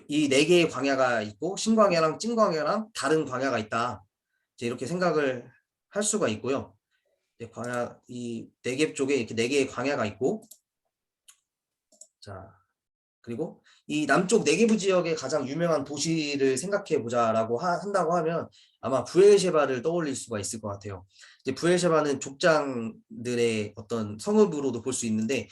이 4개의 광야가 있고 신광야랑 찐광야랑 다른 광야가 있다. 이제 이렇게 생각을 할 수가 있고요. 광야 이 네겝 쪽에 이렇게 4개의 광야가 있고 자 그리고 이 남쪽 네게부 지역의 가장 유명한 도시를 생각해 보자라고 한다고 하면 아마 부엘셰바를 떠올릴 수가 있을 것 같아요. 이제 부엘셰바는 족장들의 어떤 성읍으로도 볼 수 있는데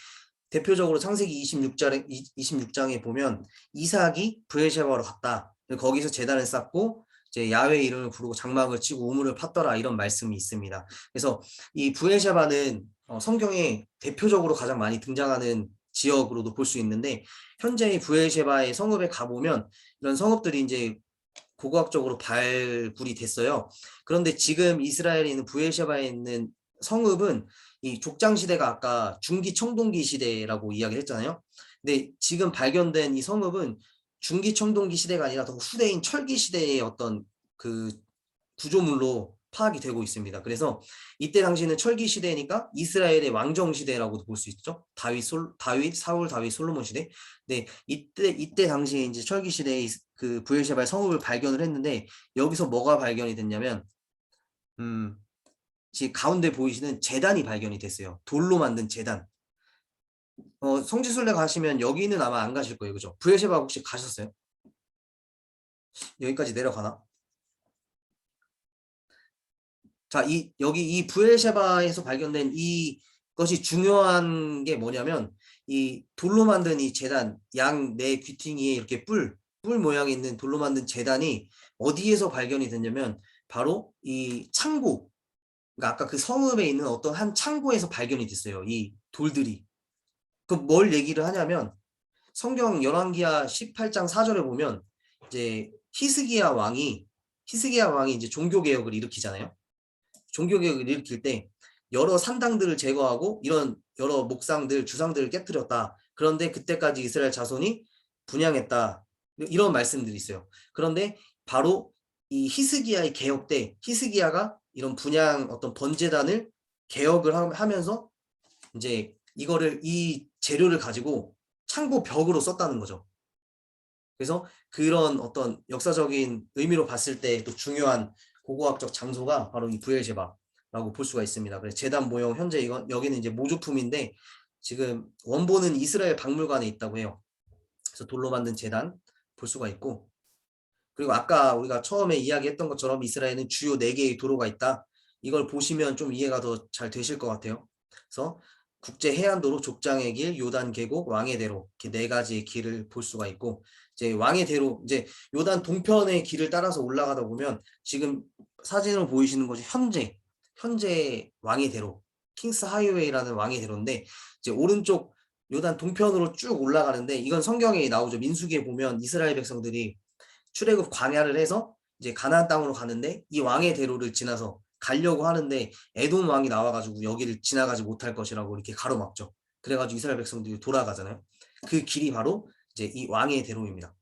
대표적으로 창세기 26장에 보면 이삭이 부엘셰바로 갔다. 거기서 제단을 쌓고 이제 야훼 이름을 부르고 장막을 치고 우물을 팠더라 이런 말씀이 있습니다. 그래서 이 부엘셰바는 성경에 대표적으로 가장 많이 등장하는 지역으로도 볼 수 있는데 현재의 부엘셰바의 성읍에 가보면 이런 성읍들이 이제 고고학적으로 발굴이 됐어요. 그런데 지금 이스라엘에 있는 부엘셰바에 있는 성읍은 이 족장 시대가 아까 중기 청동기 시대라고 이야기를 했잖아요. 근데 지금 발견된 이 성읍은 중기 청동기 시대가 아니라 더 후대인 철기 시대의 어떤 그 구조물로 파악이 되고 있습니다. 그래서 이때 당시는 철기 시대니까 이스라엘의 왕정 시대라고도 볼 수 있죠. 사울, 다윗, 솔로몬 시대. 네, 이때 당시에 이제 철기 시대에 그 부엘셰바의 성읍을 발견을 했는데 여기서 뭐가 발견이 됐냐면, 지금 가운데 보이시는 제단이 발견이 됐어요. 돌로 만든 제단. 성지순례 가시면 여기는 아마 안 가실 거예요, 그죠? 부엘셰바 혹시 가셨어요? 여기까지 내려가나? 자, 여기 이 부엘셰바에서 발견된 이것이 중요한 게 뭐냐면 이 돌로 만든 이 제단, 양 네 귀퉁이에 이렇게 뿔 모양이 있는 돌로 만든 제단이 어디에서 발견이 됐냐면 바로 이 창고, 그러니까 아까 그 성읍에 있는 어떤 한 창고에서 발견이 됐어요. 이 돌들이. 그 뭘 얘기를 하냐면 성경 열왕기하 18장 4절에 보면 이제 히스기야 왕이 이제 종교 개혁을 일으키잖아요. 종교개혁을 일으킬 때 여러 산당들을 제거하고 이런 여러 목상들, 주상들을 깨뜨렸다. 그런데 그때까지 이스라엘 자손이 분향했다. 이런 말씀들이 있어요. 그런데 바로 이 히스기야의 개혁 때 히스기야가 이런 분향 어떤 번제단을 개혁을 하면서 이제 이거를 이 재료를 가지고 창고 벽으로 썼다는 거죠. 그래서 그런 어떤 역사적인 의미로 봤을 때 또 중요한 고고학적 장소가 바로 이 부엘제바라고 볼 수가 있습니다. 그래서 제단 모형 현재 이건 여기는 이제 모조품인데 지금 원본은 이스라엘 박물관에 있다고 해요. 그래서 돌로 만든 제단 볼 수가 있고 그리고 아까 우리가 처음에 이야기했던 것처럼 이스라엘은 주요 4개의 도로가 있다. 이걸 보시면 좀 이해가 더 잘 되실 것 같아요. 그래서 국제 해안도로, 족장의 길, 요단 계곡, 왕의 대로 이렇게 4가지의 길을 볼 수가 있고 이제 왕의 대로 이제 요단 동편의 길을 따라서 올라가다 보면 지금 사진으로 보이시는 것이 현재 왕의 대로 킹스 하이웨이라는 왕의 대로인데 이제 오른쪽 요단 동편으로 쭉 올라가는데 이건 성경에 나오죠. 민수기에 보면 이스라엘 백성들이 출애굽 광야를 해서 이제 가나안 땅으로 가는데 이 왕의 대로를 지나서 가려고 하는데 에돔 왕이 나와가지고 여기를 지나가지 못할 것이라고 이렇게 가로막죠. 그래가지고 이스라엘 백성들이 돌아가잖아요. 그 길이 바로 이제 이 왕의 대로입니다.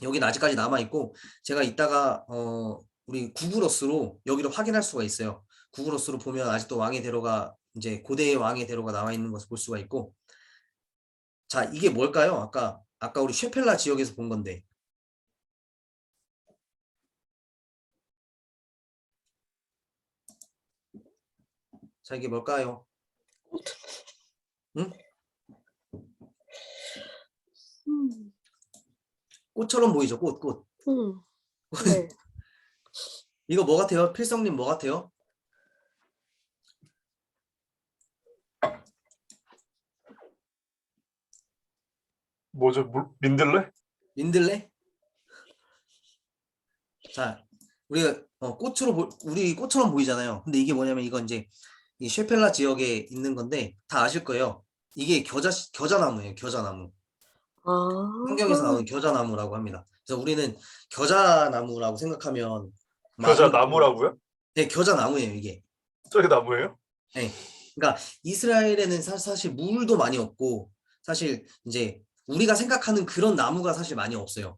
여기는 아직까지 남아있고 제가 이따가 우리 구글어스로 여기를 확인할 수가 있어요. 구글어스로 보면 아직도 왕의 대로가 이제 고대의 왕의 대로가 나와 있는 것을 볼 수가 있고 자 이게 뭘까요? 아까 우리 쉐펠라 지역에서 본 건데 자 이게 뭘까요? 응? 음, 꽃처럼 보이죠? 꽃. 네. 이거 뭐 같아요? 필성님 뭐 같아요? 뭐죠? 민들레? 민들레? 자, 우리가 우리 꽃처럼 보이잖아요. 근데 이게 뭐냐면 이건 이제 이 쉐펠라 지역에 있는 건데 다 아실 거예요. 이게 겨자나무예요. 겨자나무. 성경에서 아, 나오는 겨자나무라고 합니다. 그래서 우리는 겨자나무라고 생각하면 겨자 아무래도 나무라고요? 네, 겨자나무예요, 이게. 저게 나무예요? 네. 그러니까 이스라엘에는 사실 물도 많이 없고 사실 이제 우리가 생각하는 그런 나무가 사실 많이 없어요.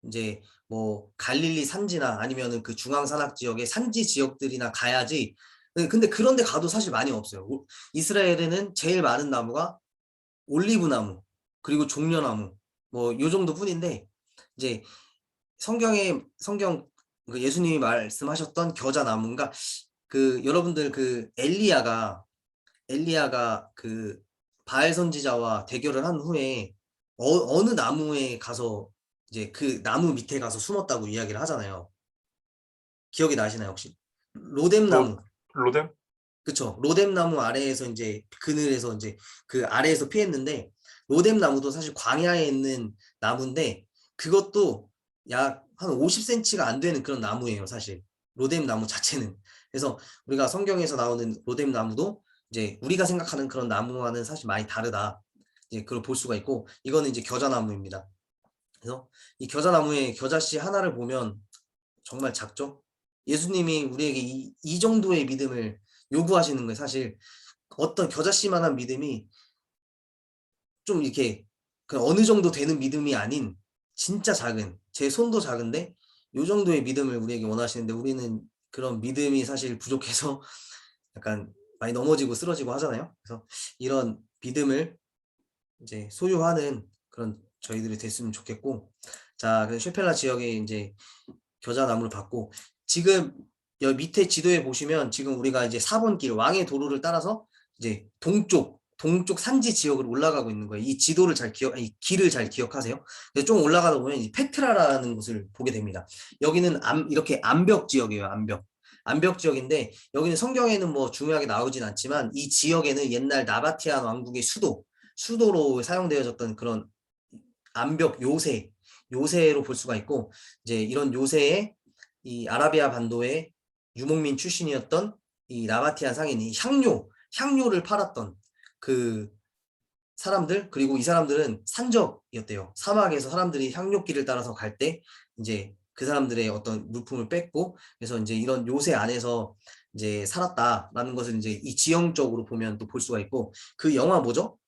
이제 뭐 갈릴리 산지나 아니면은 그 중앙산악 지역의 산지 지역들이나 가야지. 근데 그런 데 가도 사실 많이 없어요. 이스라엘에는 제일 많은 나무가 올리브 나무, 그리고 종려나무, 뭐 요 정도 뿐인데 이제 성경 그 예수님이 말씀하셨던 겨자나무인가 그 여러분들 그 엘리야가 그 바알 선지자와 대결을 한 후에 어느 나무에 가서 이제 그 나무 밑에 가서 숨었다고 이야기를 하잖아요. 기억이 나시나요, 혹시? 로 로뎀나무. 로뎀? 그쵸. 로뎀나무 아래에서 이제 그늘에서 이제 그 아래에서 피했는데 로뎀나무도 사실 광야에 있는 나무인데 그것도 약 한 50cm가 안 되는 그런 나무예요, 사실. 로뎀나무 자체는. 그래서 우리가 성경에서 나오는 로뎀나무도 이제 우리가 생각하는 그런 나무와는 사실 많이 다르다. 이제 그걸 볼 수가 있고 이거는 이제 겨자나무입니다. 그래서 이 겨자나무의 겨자씨 하나를 보면 정말 작죠? 예수님이 우리에게 이 정도의 믿음을 요구하시는 거예요. 사실 어떤 겨자씨만한 믿음이 좀 이렇게 그 어느 정도 되는 믿음이 아닌 진짜 작은 제 손도 작은데 요 정도의 믿음을 우리에게 원하시는데 우리는 그런 믿음이 사실 부족해서 약간 많이 넘어지고 쓰러지고 하잖아요. 그래서 이런 믿음을 이제 소유하는 그런 저희들이 됐으면 좋겠고 자, 그 쉐펠라 지역에 이제 겨자나무를 받고 지금 여기 밑에 지도에 보시면 지금 우리가 이제 4번 길 왕의 도로를 따라서 이제 동쪽 산지 지역으로 올라가고 있는 거예요. 이 지도를 이 길을 잘 기억하세요. 그래서 좀 올라가다 보면 이 페트라라는 곳을 보게 됩니다. 여기는 이렇게 암벽 지역이에요. 암벽 지역인데 여기는 성경에는 뭐 중요하게 나오진 않지만 이 지역에는 옛날 나바티안 왕국의 수도로 사용되어졌던 그런 암벽 요새로 볼 수가 있고 이제 이런 요새에 이 아라비아 반도의 유목민 출신이었던 이 나바티안 상인이 향료를 팔았던 그 사람들 그리고 이 사람들은 산적이었대요. 사막에서 사람들이 향료길을 따라서 갈 때 이제 그 사람들의 어떤 물품을 뺐고, 그래서 이제 이런 요새 안에서 이제 살았다라는 것을 이제 이 지형적으로 보면 또 볼 수가 있고, 그 영화 뭐죠?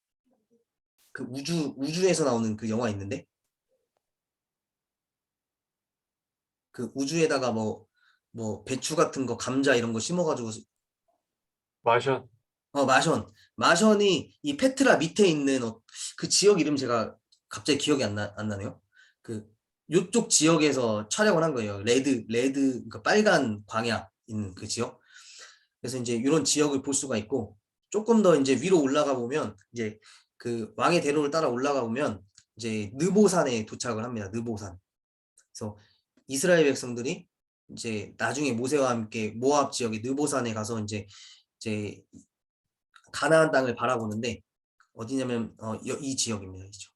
그 우주에서 나오는 그 영화 있는데, 그 우주에다가 뭐 배추 같은 거, 감자 이런 거 심어가지고, 마션. 마션이 이 페트라 밑에 있는 그 지역 이름 제가 갑자기 기억이 안 나네요. 그 요쪽 지역에서 촬영을 한 거예요. 그러니까 빨간 광야 있는 그 지역. 그래서 이제 이런 지역을 볼 수가 있고, 조금 더 이제 위로 올라가 보면 이제 그 왕의 대로를 따라 올라가 보면 이제 느보산에 도착을 합니다. 느보산. 그래서 이스라엘 백성들이 이제 나중에 모세와 함께 모압 지역의 느보산에 가서 이제 가나안 땅을 바라보는데, 어디냐면 이 지역입니다. 이 지역.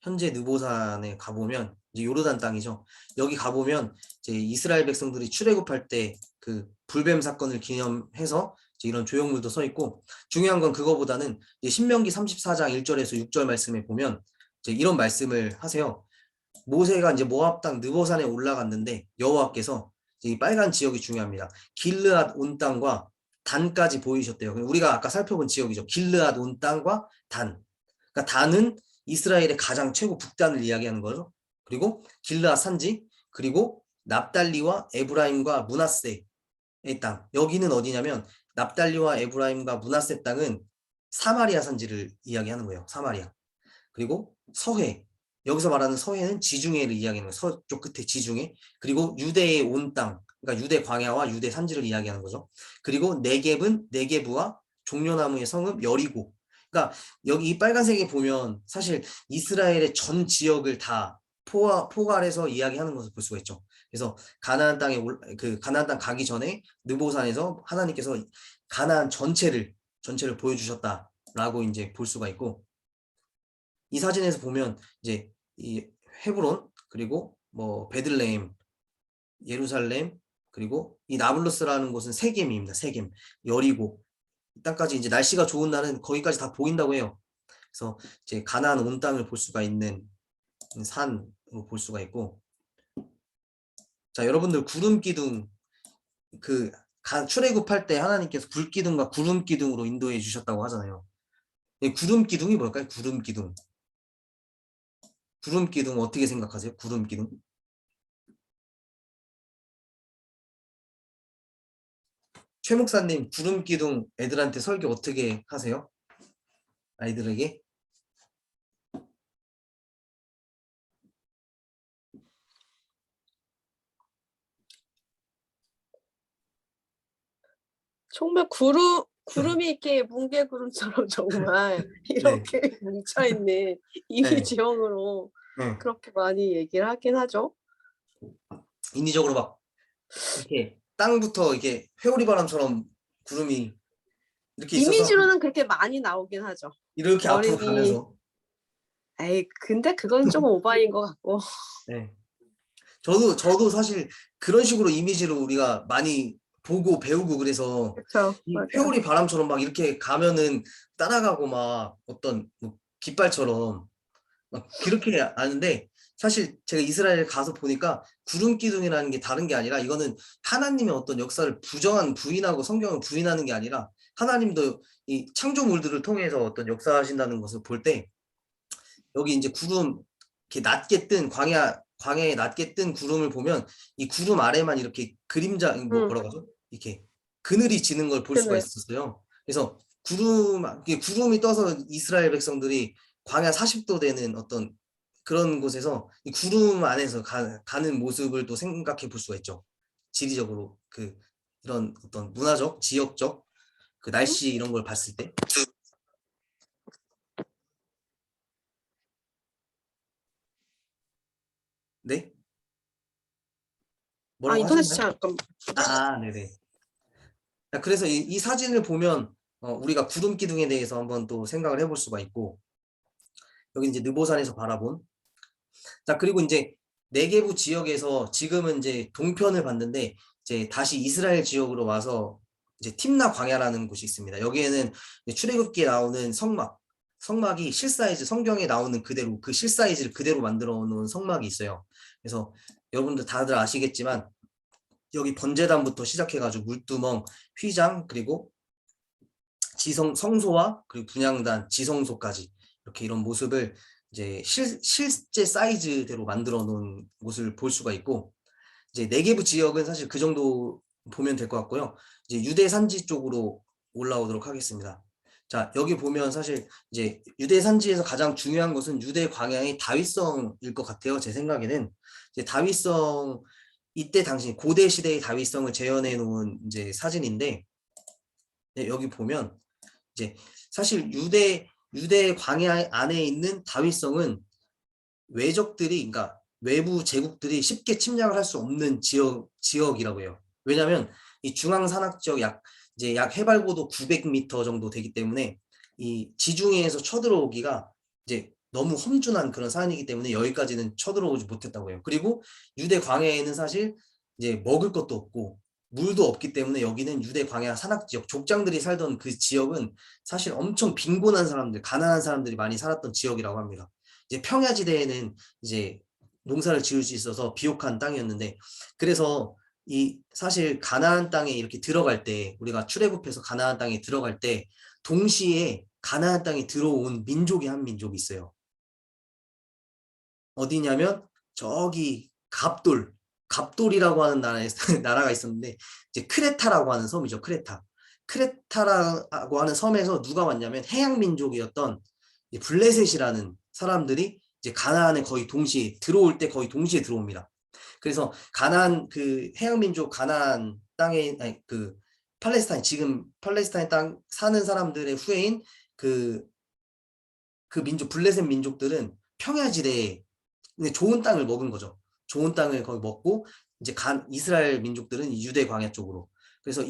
현재 느보산에 가보면 이제 요르단 땅이죠. 여기 가보면 이제 이스라엘 백성들이 출애굽할 때 그 불뱀 사건을 기념해서 이제 이런 조형물도 서 있고, 중요한 건 그거보다는 이제 신명기 34장 1절에서 6절 말씀에 보면 이제 이런 말씀을 하세요. 모세가 이제 모압 땅 느보산에 올라갔는데 여호와께서, 이 빨간 지역이 중요합니다. 길르앗 온 땅과 단까지 보이셨대요. 우리가 아까 살펴본 지역이죠. 길르앗 온 땅과 단. 그러니까 단은 이스라엘의 가장 최고 북단을 이야기하는 거죠. 그리고 길르앗 산지, 그리고 납달리와 에브라임과 므낫세의 땅. 여기는 어디냐면 납달리와 에브라임과 므낫세 땅은 사마리아 산지를 이야기하는 거예요. 사마리아. 그리고 서해. 여기서 말하는 서해는 지중해를 이야기하는 거예요. 서쪽 끝에 지중해. 그리고 유대의 온 땅. 그러니까 유대 광야와 유대 산지를 이야기하는 거죠. 그리고 네겝은 네게부와 종려나무의 성읍 여리고. 그러니까 여기 이 빨간색에 보면 사실 이스라엘의 전 지역을 다 포괄해서 이야기하는 것을 볼 수가 있죠. 그래서 가나안 가나안 땅 가기 전에 느보산에서 하나님께서 가나안 전체를 보여주셨다라고 이제 볼 수가 있고, 이 사진에서 보면 이제 이 헤브론, 그리고 뭐 베들레헴, 예루살렘, 그리고 이 나블루스라는 곳은 세겜입니다. 세겜, 여리고, 이 땅까지 이제 날씨가 좋은 날은 거기까지 다 보인다고 해요. 그래서 이제 가나안 온 땅을 볼 수가 있는 산으로 볼 수가 있고, 자, 여러분들 구름 기둥, 출애굽할 때 하나님께서 불 기둥과 구름 기둥으로 인도해 주셨다고 하잖아요. 이 구름 기둥이 뭘까요? 구름 기둥. 구름 기둥 어떻게 생각하세요? 구름 기둥. 최 목사님, 구름 기둥 애들한테 설교 어떻게 하세요? 아이들에게? 정말 구름이 이렇게 뭉게구름처럼 정말 네. 이렇게 뭉쳐있는 네. 이미지형으로 네. 그렇게 많이 얘기를 하긴 하죠. 인위적으로 막 이렇게 땅부터 이렇게 회오리 바람처럼 구름이 이렇게 있어서 이미지로는 그렇게 많이 나오긴 하죠. 이렇게 앞으로 어린이, 가면서. 에이, 근데 그건 좀 오바인 것 같고. 네. 저도 사실 그런 식으로 이미지로 우리가 많이 보고 배우고, 그래서 그렇죠, 이 맞아요. 회오리 바람처럼 막 이렇게 가면은 따라가고 막 어떤 뭐 깃발처럼 막 그렇게 아는데, 사실 제가 이스라엘 가서 보니까 구름 기둥이라는 게 다른 게 아니라, 이거는 하나님의 어떤 역사를 부인하고 성경을 부인하는 게 아니라, 하나님도 이 창조물들을 통해서 어떤 역사하신다는 것을 볼 때, 여기 이제 구름 이렇게 낮게 뜬 광야에 낮게 뜬 구름을 보면 이 구름 아래만 이렇게 그림자, 뭐라고 하죠? 이렇게 그늘이 지는 걸 볼 수가 그늘. 있었어요. 그래서 구름이 떠서 이스라엘 백성들이 광야 40도 되는 어떤 그런 곳에서 이 구름 안에서 가는 모습을 또 생각해 볼 수가 있죠. 지리적으로 이런 어떤 문화적, 지역적 그 날씨 이런 걸 봤을 때. 네? 아, 뭐라고 인터넷이 하셨나요? 잠깐. 네네. 그래서 이 사진을 보면 우리가 구름 기둥에 대해서 한번 또 생각을 해볼 수가 있고, 여기 이제 느보산에서 바라본. 자, 그리고 이제 네게부 지역에서 지금은 이제 동편을 봤는데, 이제 다시 이스라엘 지역으로 와서 이제 팀나 광야라는 곳이 있습니다. 여기에는 이제 출애굽기에 나오는 성막이 실사이즈, 성경에 나오는 그대로 그 실사이즈를 그대로 만들어 놓은 성막이 있어요. 그래서 여러분들 다들 아시겠지만 여기 번제단부터 시작해가지고 물두멍, 휘장, 그리고 성소와 그리고 분향단, 지성소까지 이렇게 이런 모습을 이제 실제 사이즈대로 만들어 놓은 곳을 볼 수가 있고, 이제 네게브 지역은 사실 그 정도 보면 될 것 같고요. 이제 유대 산지 쪽으로 올라오도록 하겠습니다. 자, 여기 보면 사실 이제 유대 산지에서 가장 중요한 것은 유대 광야의 다윗성일 것 같아요. 제 생각에는 이제 다윗성, 이때 당시 고대 시대의 다윗성을 재현해 놓은 이제 사진인데, 네, 여기 보면 이제 사실 유대 광야 안에 있는 다윗성은 외적들이, 그러니까 외부 제국들이 쉽게 침략을 할 수 없는 지역이라고 해요. 왜냐하면 이 중앙 산악 지역 이제 약 해발고도 900m 정도 되기 때문에 이 지중해에서 쳐들어오기가 이제 너무 험준한 그런 산이기 때문에 여기까지는 쳐들어오지 못했다고 해요. 그리고 유대 광야에는 사실 이제 먹을 것도 없고 물도 없기 때문에 여기는 유대 광야 산악 지역, 족장들이 살던 그 지역은 사실 엄청 빈곤한 사람들, 가난한 사람들이 많이 살았던 지역이라고 합니다. 이제 평야지대에는 이제 농사를 지을 수 있어서 비옥한 땅이었는데, 그래서 이 사실 가나안 땅에 이렇게 들어갈 때, 우리가 출애굽해서 가나안 땅에 들어갈 때 동시에 가나안 땅에 들어온 민족이 한 민족이 있어요. 어디냐면 저기 갑돌이라고 하는 나라가 있었는데, 이제 크레타라고 하는 섬이죠. 크레타라고 하는 섬에서 누가 왔냐면 해양 민족이었던 블레셋이라는 사람들이 이제 가나안에 거의 동시에 들어올 때 거의 동시에 들어옵니다. 그래서 가나안, 그 해양 민족 가나안 땅에, 아니 그 지금 팔레스타인 땅 사는 사람들의 후예인 그 민족, 블레셋 민족들은 평야지대에 좋은 땅을 먹은 거죠. 좋은 땅을 거기 먹고 이제 이스라엘 민족들은 유대 광야 쪽으로. 그래서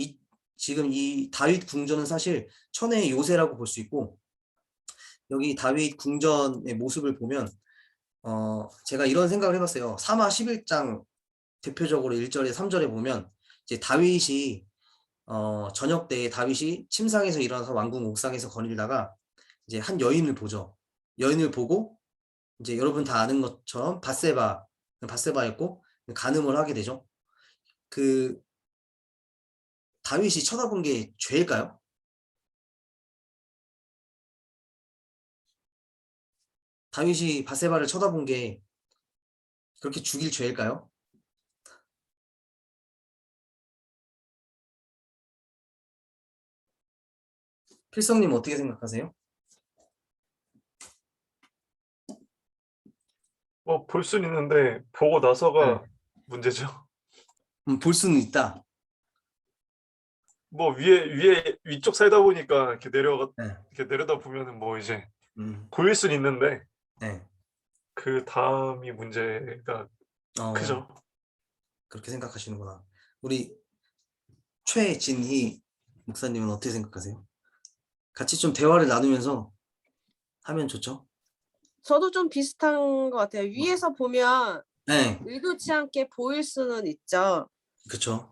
지금 이 다윗 궁전은 사실 천혜의 요새라고 볼 수 있고, 여기 다윗 궁전의 모습을 보면 제가 이런 생각을 해봤어요. 사마 11장 대표적으로 1절에 3절에 보면 이제 다윗이 저녁 때 다윗이 침상에서 일어나서 왕궁 옥상에서 거닐다가 이제 한 여인을 보죠. 여인을 보고 이제 여러분 다 아는 것처럼 바세바였고 간음을 하게 되죠. 그 다윗이 쳐다본 게 죄일까요? 다윗이 바세바를 쳐다본 게 그렇게 죽일 죄일까요? 필성님 어떻게 생각하세요? 뭐 볼 수는 있는데 보고 나서가 문제죠. 볼 수는 있다. 뭐 위쪽 살다 보니까 네. 이렇게 내려다 보면은 뭐 이제 음, 보일 수는 있는데 네. 그 다음이 문제가 크죠. 그렇게 생각하시는구나. 우리 최진희 목사님은 어떻게 생각하세요? 같이 좀 대화를 나누면서 하면 좋죠? 저도 좀 비슷한 것 같아요. 위에서 보면 네, 의도치 않게 보일 수는 있죠. 그쵸.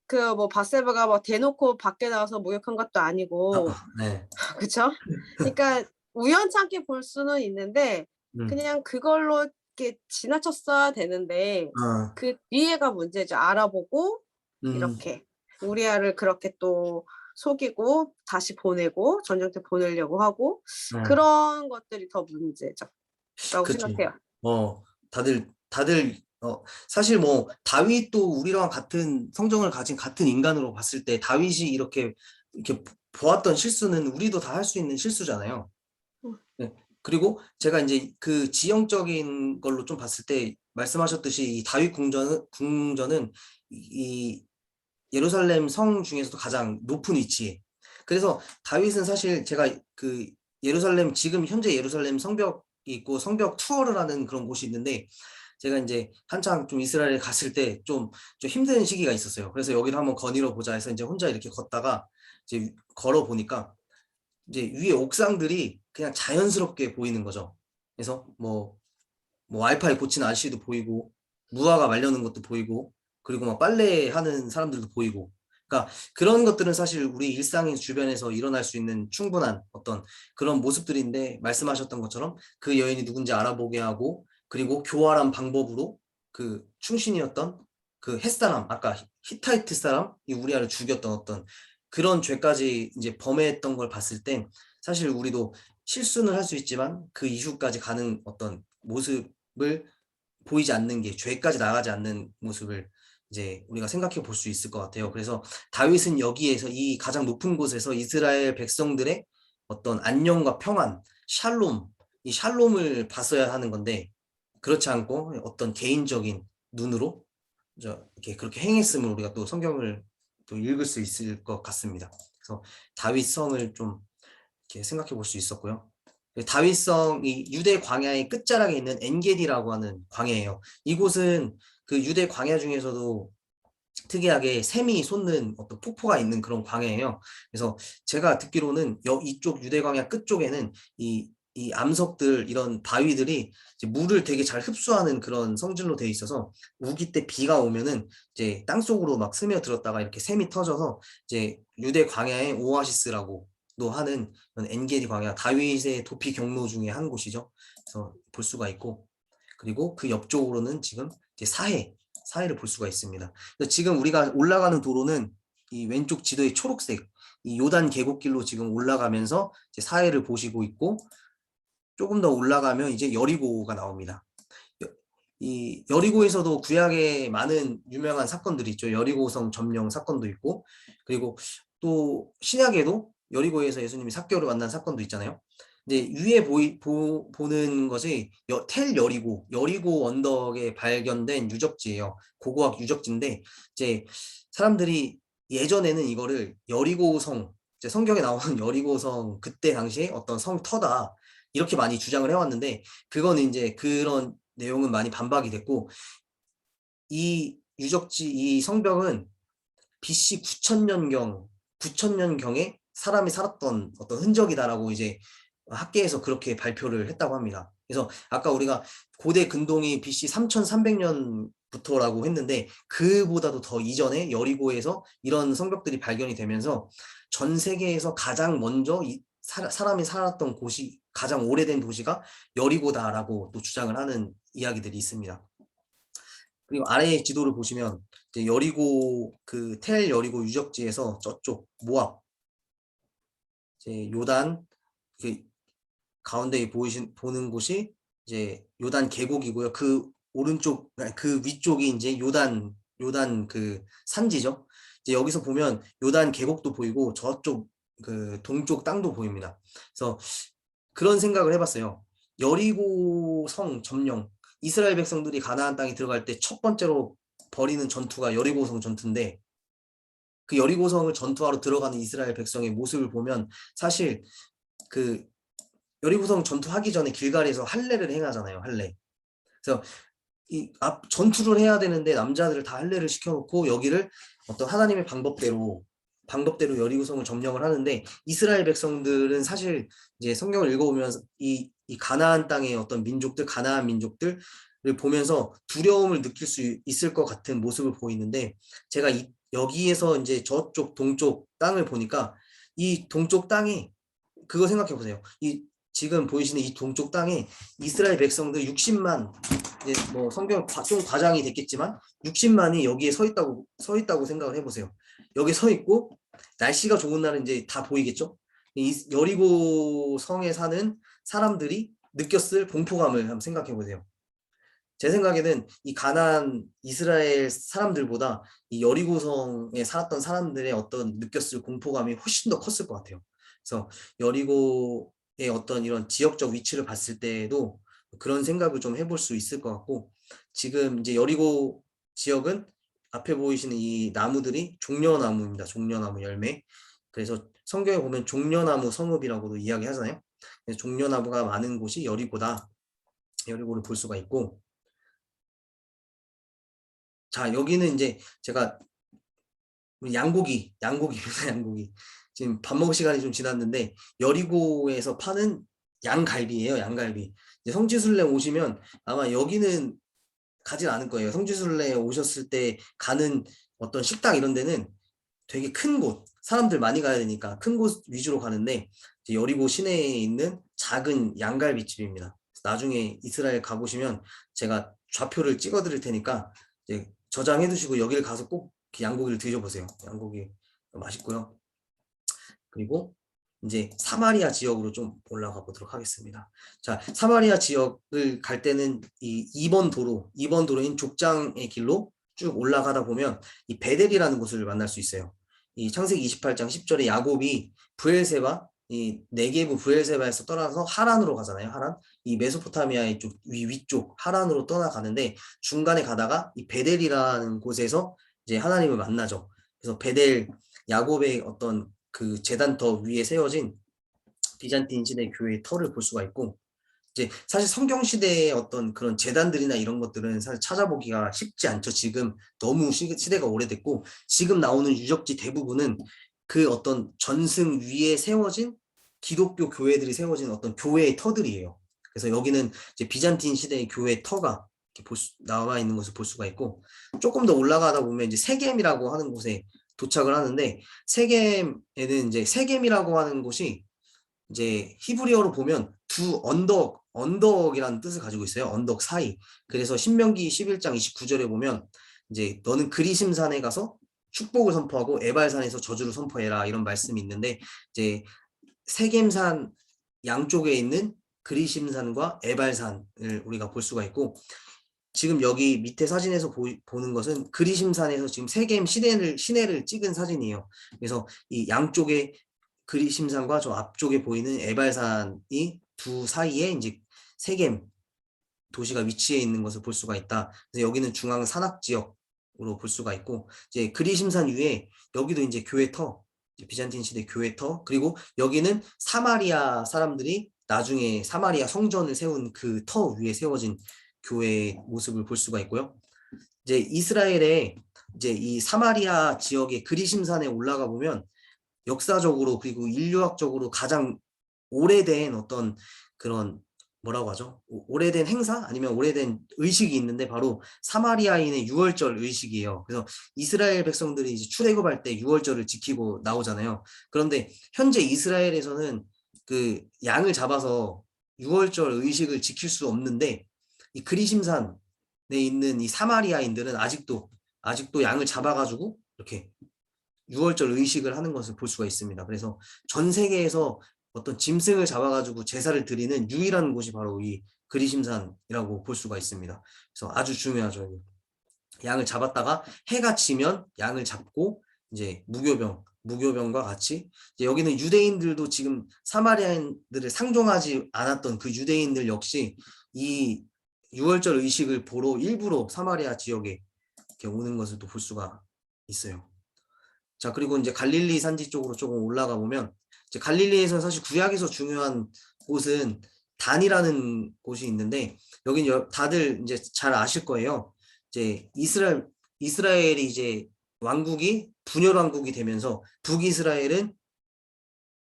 그 뭐 바세바가 뭐 대놓고 밖에 나와서 목욕한 것도 아니고, 네. 그쵸? 그러니까 우연찮게 볼 수는 있는데 음, 그냥 그걸로 이렇게 지나쳤어야 되는데 어, 그 뒤에가 문제죠. 알아보고 음, 이렇게 우리아를 그렇게 또 속이고 다시 보내고 전쟁터 보내려고 하고 네. 그런 것들이 더 문제죠. 라고 그치. 생각해요. 다들, 사실 뭐, 다윗도 우리랑 같은 성정을 가진 같은 인간으로 봤을 때, 다윗이 이렇게 보았던 실수는 우리도 다 할 수 있는 실수잖아요. 음. 네. 그리고 제가 이제 그 지형적인 걸로 좀 봤을 때, 말씀하셨듯이 이 다윗 궁전은 이 예루살렘 성 중에서도 가장 높은 위치에. 그래서 다윗은 사실 제가 그 예루살렘, 지금 현재 예루살렘 성벽이 있고 성벽 투어를 하는 그런 곳이 있는데, 제가 이제 한창 좀 이스라엘에 갔을 때 좀 힘든 시기가 있었어요. 그래서 여기를 한번 거닐어 보자 해서 이제 혼자 이렇게 걷다가 이제 걸어 보니까 이제 위에 옥상들이 그냥 자연스럽게 보이는 거죠. 그래서 뭐 와이파이 고치는 아저씨도 보이고 무화과 말려는 것도 보이고 그리고 막 빨래하는 사람들도 보이고, 그러니까 그런 것들은 사실 우리 일상의 주변에서 일어날 수 있는 충분한 어떤 그런 모습들인데, 말씀하셨던 것처럼 그 여인이 누군지 알아보게 하고 그리고 교활한 방법으로 그 충신이었던 그 햇사람, 아까 히타이트 사람이 우리아를 죽였던 어떤 그런 죄까지 이제 범했던 걸 봤을 때 사실 우리도 실수는 할 수 있지만 그 이후까지 가는 어떤 모습을 보이지 않는 게 죄까지 나가지 않는 모습을 이제 우리가 생각해 볼 수 있을 것 같아요. 그래서 다윗은 여기에서 이 가장 높은 곳에서 이스라엘 백성들의 어떤 안녕과 평안, 샬롬, 이 샬롬을 봤어야 하는 건데 그렇지 않고 어떤 개인적인 눈으로 이렇게 그렇게 행했음을 우리가 또 성경을 또 읽을 수 있을 것 같습니다. 그래서 다윗 성을 좀 이렇게 생각해 볼 수 있었고요. 다윗성 이 유대 광야의 끝자락에 있는 엔게디라고 하는 광야예요. 이곳은 그 유대 광야 중에서도 특이하게 샘이 솟는 어떤 폭포가 있는 그런 광야예요. 그래서 제가 듣기로는 이쪽 유대 광야 끝쪽에는 이 암석들 이런 바위들이 이제 물을 되게 잘 흡수하는 그런 성질로 되어 있어서 우기 때 비가 오면은 이제 땅 속으로 막 스며들었다가 이렇게 샘이 터져서 이제 유대 광야의 오아시스라고도 하는 엔게디 광야, 다윗의 도피 경로 중에 한 곳이죠. 그래서 볼 수가 있고 그리고 그 옆쪽으로는 지금 이제 사해를 볼 수가 있습니다. 지금 우리가 올라가는 도로는 이 왼쪽 지도의 초록색 이 요단 계곡길로 지금 올라가면서 이제 사해를 보시고 있고 조금 더 올라가면 이제 여리고가 나옵니다. 이 여리고에서도 구약에 많은 유명한 사건들이 있죠. 여리고성 점령 사건도 있고 그리고 또 신약에도 여리고에서 예수님이 삭개오를 만난 사건도 있잖아요. 근데 위에 보는 것이 텔 여리고 언덕에 발견된 유적지예요. 고고학 유적지인데 이제 사람들이 예전에는 이거를 여리고성 이제 성경에 나오는 여리고성 그때 당시에 어떤 성 터다 이렇게 많이 주장을 해왔는데 그거는 이제 그런 내용은 많이 반박이 됐고 이 유적지 이 성벽은 BC 9,000년경에 사람이 살았던 어떤 흔적이다라고 이제 학계에서 그렇게 발표를 했다고 합니다. 그래서 아까 우리가 고대 근동이 BC 3,300년부터라고 했는데 그보다도 더 이전에 여리고에서 이런 성벽들이 발견이 되면서 전 세계에서 가장 먼저 사람이 살았던 곳이 가장 오래된 도시가 여리고다라고 또 주장을 하는 이야기들이 있습니다. 그리고 아래의 지도를 보시면 이제 여리고 그 텔 여리고 유적지에서 저쪽 모압 이제 요단 그 가운데 보는 곳이 이제 요단 계곡이고요. 그 오른쪽 그 위쪽이 이제 요단 그 산지죠. 이제 여기서 보면 요단 계곡도 보이고 저쪽 그 동쪽 땅도 보입니다. 그래서 그런 생각을 해봤어요. 여리고 성 점령 이스라엘 백성들이 가나안 땅에 들어갈 때 첫 번째로 벌이는 전투가 여리고성 전투인데 그 여리고성을 전투하러 들어가는 이스라엘 백성의 모습을 보면 사실 그 여리고성 전투하기 전에 길갈에서 할례를 행하잖아요. 할례. 그래서 이 전투를 해야 되는데 남자들을 다 할례를 시켜놓고 여기를 어떤 하나님의 방법대로 여리고성을 점령을 하는데 이스라엘 백성들은 사실 이제 성경을 읽어보면 이 가나안 땅의 어떤 민족들, 가나안 민족들을 보면서 두려움을 느낄 수 있을 것 같은 모습을 보이는데 제가 여기에서 이제 저쪽 동쪽 땅을 보니까 이 동쪽 땅이 그거 생각해 보세요. 이 지금 보이시는 이 동쪽 땅에 이스라엘 백성들 60만 이제 뭐 성경 좀 과장이 됐겠지만 60만이 여기에 서 있다고 생각을 해보세요. 여기 서 있고 날씨가 좋은 날은 이제 다 보이겠죠. 이 여리고 성에 사는 사람들이 느꼈을 공포감을 한번 생각해 보세요. 제 생각에는 이 가나안 이스라엘 사람들보다 이 여리고성에 살았던 사람들의 어떤 느꼈을 공포감이 훨씬 더 컸을 것 같아요. 그래서 여리고의 어떤 이런 지역적 위치를 봤을 때에도 그런 생각을 좀 해볼 수 있을 것 같고 지금 이제 여리고 지역은 앞에 보이시는 이 나무들이 종려나무입니다. 종려나무 열매. 그래서 성경에 보면 종려나무 성읍이라고도 이야기하잖아요. 종려나무가 많은 곳이 여리고다. 여리고를 볼 수가 있고 자 여기는 이제 제가 양고기입니다. 양고기. 지금 밥 먹을 시간이 좀 지났는데 여리고에서 파는 양갈비예요. 양갈비. 이제 성지순례 오시면 아마 여기는 가진 않을 거예요. 성지순례 오셨을 때 가는 어떤 식당 이런 데는 되게 큰 곳, 사람들 많이 가야 되니까 큰 곳 위주로 가는데 이제 여리고 시내에 있는 작은 양갈비집입니다. 나중에 이스라엘 가보시면 제가 좌표를 찍어 드릴 테니까 이제 저장해 두시고 여기를 가서 꼭 양고기를 드셔보세요. 양고기 맛있고요. 그리고 이제 사마리아 지역으로 좀 올라가 보도록 하겠습니다. 자, 사마리아 지역을 갈 때는 이 2번 도로인 족장의 길로 쭉 올라가다 보면 이 베델이라는 곳을 만날 수 있어요. 이 창세기 28장 10절에 야곱이 브엘세바, 이 네게부 브엘세바에서 떠나서 하란으로 가잖아요. 하란. 이 메소포타미아의 쪽 위쪽 하란으로 떠나가는데 중간에 가다가 이 베델이라는 곳에서 이제 하나님을 만나죠. 그래서 베델 야곱의 어떤 그 제단터 위에 세워진 비잔틴 시대 교회의 터를 볼 수가 있고, 이제 사실 성경 시대의 어떤 그런 제단들이나 이런 것들은 사실 찾아보기가 쉽지 않죠. 지금 너무 시대가 오래됐고, 지금 나오는 유적지 대부분은 그 어떤 전승 위에 세워진 기독교 교회들이 세워진 어떤 교회의 터들이에요. 그래서 여기는 이제 비잔틴 시대의 교회의 터가 이렇게 나와 있는 것을 볼 수가 있고, 조금 더 올라가다 보면 이제 세겜이라고 하는 곳에 도착을 하는데, 세겜에는 이제 세겜이라고 하는 곳이 이제 히브리어로 보면 두 언덕이라는 뜻을 가지고 있어요. 언덕 사이. 그래서 신명기 11장 29절에 보면 이제 너는 그리심산에 가서 축복을 선포하고 에발산에서 저주를 선포해라, 이런 말씀이 있는데, 이제 세겜산 양쪽에 있는 그리심산과 에발산을 우리가 볼 수가 있고, 지금 여기 밑에 사진에서 보는 것은 그리심산에서 지금 세겜 시내를 찍은 사진이에요. 그래서 이 양쪽에 그리심산과 저 앞쪽에 보이는 에발산이 두 사이에 이제 세겜 도시가 위치해 있는 것을 볼 수가 있다. 그래서 여기는 중앙 산악 지역으로 볼 수가 있고, 이제 그리심산 위에 여기도 이제 교회 터, 비잔틴 시대 교회 터, 그리고 여기는 사마리아 사람들이 나중에 사마리아 성전을 세운 그 터 위에 세워진 교회의 모습을 볼 수가 있고요. 이제 이스라엘의 이제 이 사마리아 지역의 그리심산에 올라가 보면 역사적으로 그리고 인류학적으로 가장 오래된 어떤 그런 뭐라고 하죠? 오래된 행사 아니면 오래된 의식이 있는데 바로 사마리아인의 유월절 의식이에요. 그래서 이스라엘 백성들이 이제 출애굽할 때 유월절을 지키고 나오잖아요. 그런데 현재 이스라엘에서는 그 양을 잡아서 유월절 의식을 지킬 수 없는데, 이 그리심산에 있는 이 사마리아인들은 아직도 양을 잡아가지고 이렇게 유월절 의식을 하는 것을 볼 수가 있습니다. 그래서 전 세계에서 어떤 짐승을 잡아가지고 제사를 드리는 유일한 곳이 바로 이 그리심산이라고 볼 수가 있습니다. 그래서 아주 중요하죠. 양을 잡았다가 해가 지면 양을 잡고 이제 무교병과 같이 이제 여기는 유대인들도 지금 사마리아인들을 상종하지 않았던 그 유대인들 역시 이 유월절 의식을 보러 일부러 사마리아 지역에 이렇게 오는 것을 또 볼 수가 있어요. 자, 그리고 이제 갈릴리 산지 쪽으로 조금 올라가 보면 이제 갈릴리에서 사실 구약에서 중요한 곳은 단이라는 곳이 있는데, 여긴 다들 이제 잘 아실 거예요. 이제 이스라엘이 이제 왕국이 분열 왕국이 되면서 북이스라엘은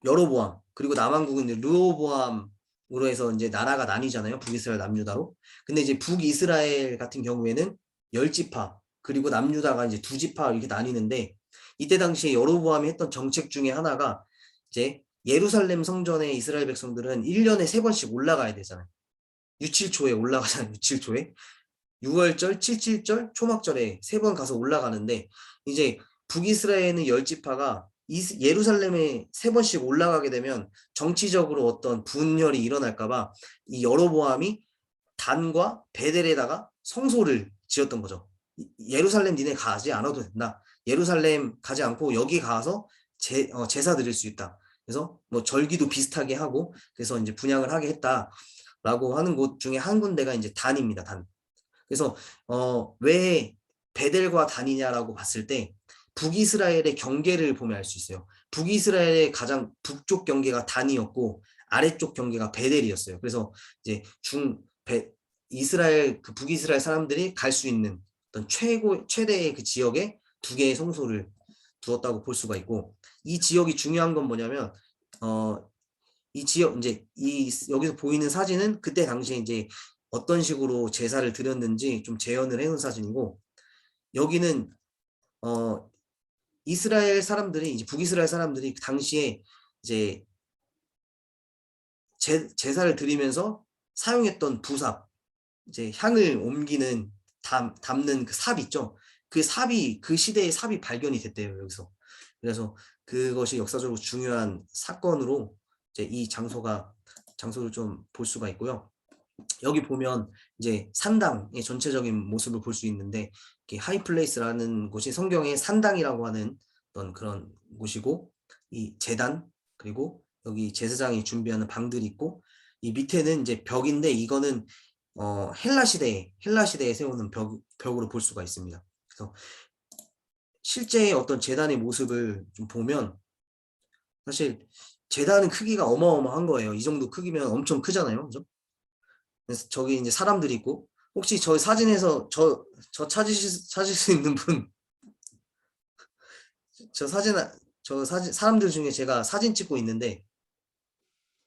여로보암, 그리고 남왕국은 이제 르호보암으로 해서 이제 나라가 나뉘잖아요. 북이스라엘 남유다로. 근데 이제 북이스라엘 같은 경우에는 10지파, 그리고 남유다가 이제 2지파 이렇게 나뉘는데, 이때 당시에 여로보암이 했던 정책 중에 하나가 이제 예루살렘 성전에 이스라엘 백성들은 1년에 3번씩 올라가야 되잖아요. 유칠초에 올라가잖아요. 유칠초에. 6월절, 77절, 초막절에 3번 가서 올라가는데, 이제 북이스라엘은 10지파가 예루살렘에 3번씩 올라가게 되면 정치적으로 어떤 분열이 일어날까봐 이 여로보암이 단과 베델에다가 성소를 지었던 거죠. 예루살렘 니네 가지 않아도 된다. 예루살렘 가지 않고 여기 가서 제사 드릴 수 있다. 그래서 뭐 절기도 비슷하게 하고 그래서 이제 분양을 하게 했다라고 하는 곳 중에 한 군데가 이제 단입니다. 단. 그래서 왜 베델과 단이냐라고 봤을 때 북이스라엘의 경계를 보면 알 수 있어요. 북이스라엘의 가장 북쪽 경계가 단이었고 아래쪽 경계가 베델이었어요. 그래서 이제 이스라엘 그 북이스라엘 사람들이 갈 수 있는 어떤 최대의 그 지역에 2개의 성소를 두었다고 볼 수가 있고, 이 지역이 중요한 건 뭐냐면 이 지역 이제 여기서 보이는 사진은 그때 당시에 이제 어떤 식으로 제사를 드렸는지 좀 재현을 해놓은 사진이고, 여기는 이스라엘 사람들이 이제 북이스라엘 사람들이 당시에 이제 제사를 드리면서 사용했던 부삽, 이제 향을 옮기는 담는 그 삽 있죠. 그 삽이 그 시대의 삽이 발견이 됐대요 여기서. 그래서 그것이 역사적으로 중요한 사건으로 이제 이 장소를 좀 볼 수가 있고요. 여기 보면 이제 산당의 전체적인 모습을 볼 수 있는데 하이플레이스라는 곳이 성경의 산당이라고 하는 어떤 그런 곳이고 이 제단 그리고 여기 제사장이 준비하는 방들이 있고 이 밑에는 이제 벽인데 이거는 헬라 시대에 세우는 벽으로 볼 수가 있습니다. 그래서 실제 어떤 제단의 모습을 좀 보면 사실 제단은 크기가 어마어마한 거예요. 이 정도 크기면 엄청 크잖아요. 그죠? 그래서 저기 이제 사람들이 있고 혹시 저 사진에서 저 찾으실 수 있는 분 저 사진 사람들 중에 제가 사진 찍고 있는데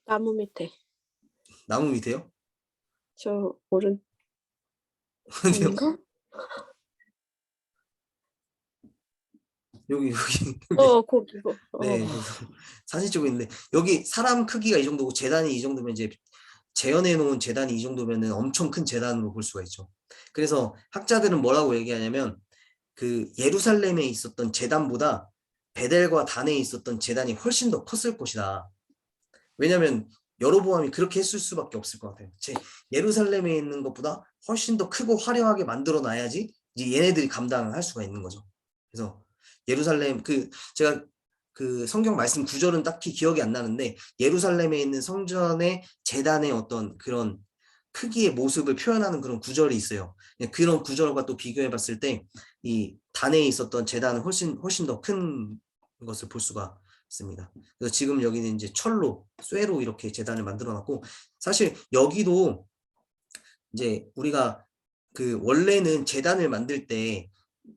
나무 밑에. 나무 밑에요? 저 오른 어디요? 아닌가? 여기 거기. 네, 그래서 사진 찍고 있는데 여기 사람 크기가 이 정도고 제단이 이 정도면 이제 재현해 놓은 제단이 이 정도면은 엄청 큰 제단으로 볼 수가 있죠. 그래서 학자들은 뭐라고 얘기하냐면 그 예루살렘에 있었던 제단보다 베델과 단에 있었던 제단이 훨씬 더 컸을 것이다. 왜냐하면 여로보암이 그렇게 했을 수밖에 없을 것 같아요. 예루살렘에 있는 것보다 훨씬 더 크고 화려하게 만들어 놔야지 이제 얘네들이 감당을 할 수가 있는 거죠. 그래서 예루살렘 제가 그 성경 말씀 구절은 딱히 기억이 안 나는데 예루살렘에 있는 성전의 제단의 어떤 그런 크기의 모습을 표현하는 그런 구절이 있어요. 그런 구절과 또 비교해 봤을 때 이 단에 있었던 제단은 훨씬 더 큰 것을 볼 수가 있습니다. 그래서 지금 여기는 이제 쇠로 이렇게 제단을 만들어 놨고 사실 여기도 이제 우리가 그 원래는 제단을 만들 때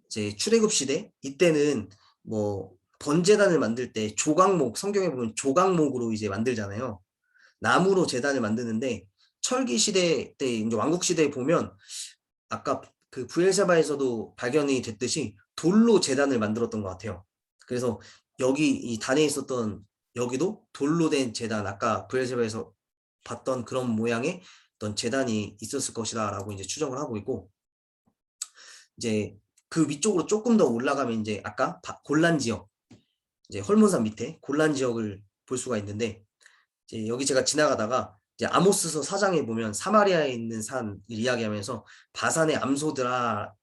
이제 출애굽 시대 이때는 뭐 번제단을 만들 때 성경에 보면 조각목으로 이제 만들잖아요. 나무로 제단을 만드는데 철기 시대 때 이제 왕국 시대에 보면 아까 그 부엘세바에서도 발견이 됐듯이 돌로 제단을 만들었던 것 같아요. 그래서 여기 이 단에 있었던 여기도 돌로 된 제단 아까 부엘세바에서 봤던 그런 모양의 어떤 제단이 있었을 것이다라고 이제 추정을 하고 있고 이제 그 위쪽으로 조금 더 올라가면 이제 아까 골란 지역 이제 헐몬산 밑에 골란 지역을 볼 수가 있는데 이제 여기 제가 지나가다가 이제 아모스서 4장에 보면 사마리아에 있는 산을 이야기하면서 바산의 암소들아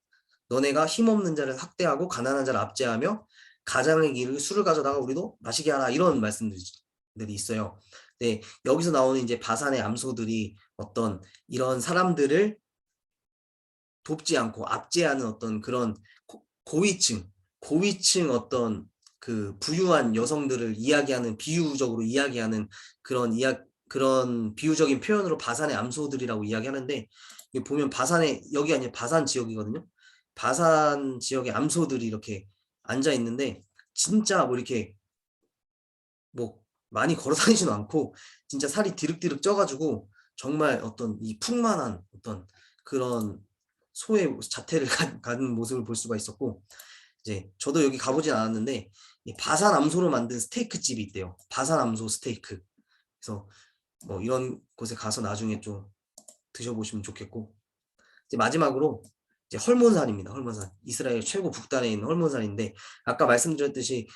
너네가 힘없는 자를 학대하고 가난한 자를 압제하며 가장의 길을 술을 가져다가 우리도 마시게 하라 이런 말씀들이 있어요. 네, 여기서 나오는 이제 바산의 암소들이 어떤 이런 사람들을 돕지 않고 압제하는 어떤 그런 고위층 어떤 그 부유한 여성들을 비유적으로 이야기하는 그런 비유적인 표현으로 바산의 암소들이라고 이야기하는데 보면 여기 아니라 바산 지역이거든요. 바산 지역의 암소들이 이렇게 앉아 있는데 진짜 뭐 이렇게 뭐 많이 걸어 다니지는 않고 진짜 살이 디륵디륵 쪄가지고 정말 어떤 이 풍만한 어떤 그런 소의 자태를 가진 모습을 볼 수가 있었고 이제 저도 여기 가보진 않았는데 이 바산 암소로 만든 스테이크 집이 있대요. 바산 암소 스테이크. 그래서 뭐 이런 곳에 가서 나중에 좀 드셔보시면 좋겠고 이제 마지막으로 이제 헐몬산입니다. 헐몬산. 이스라엘 최고 북단에 있는 헐몬산인데 아까 말씀드렸듯이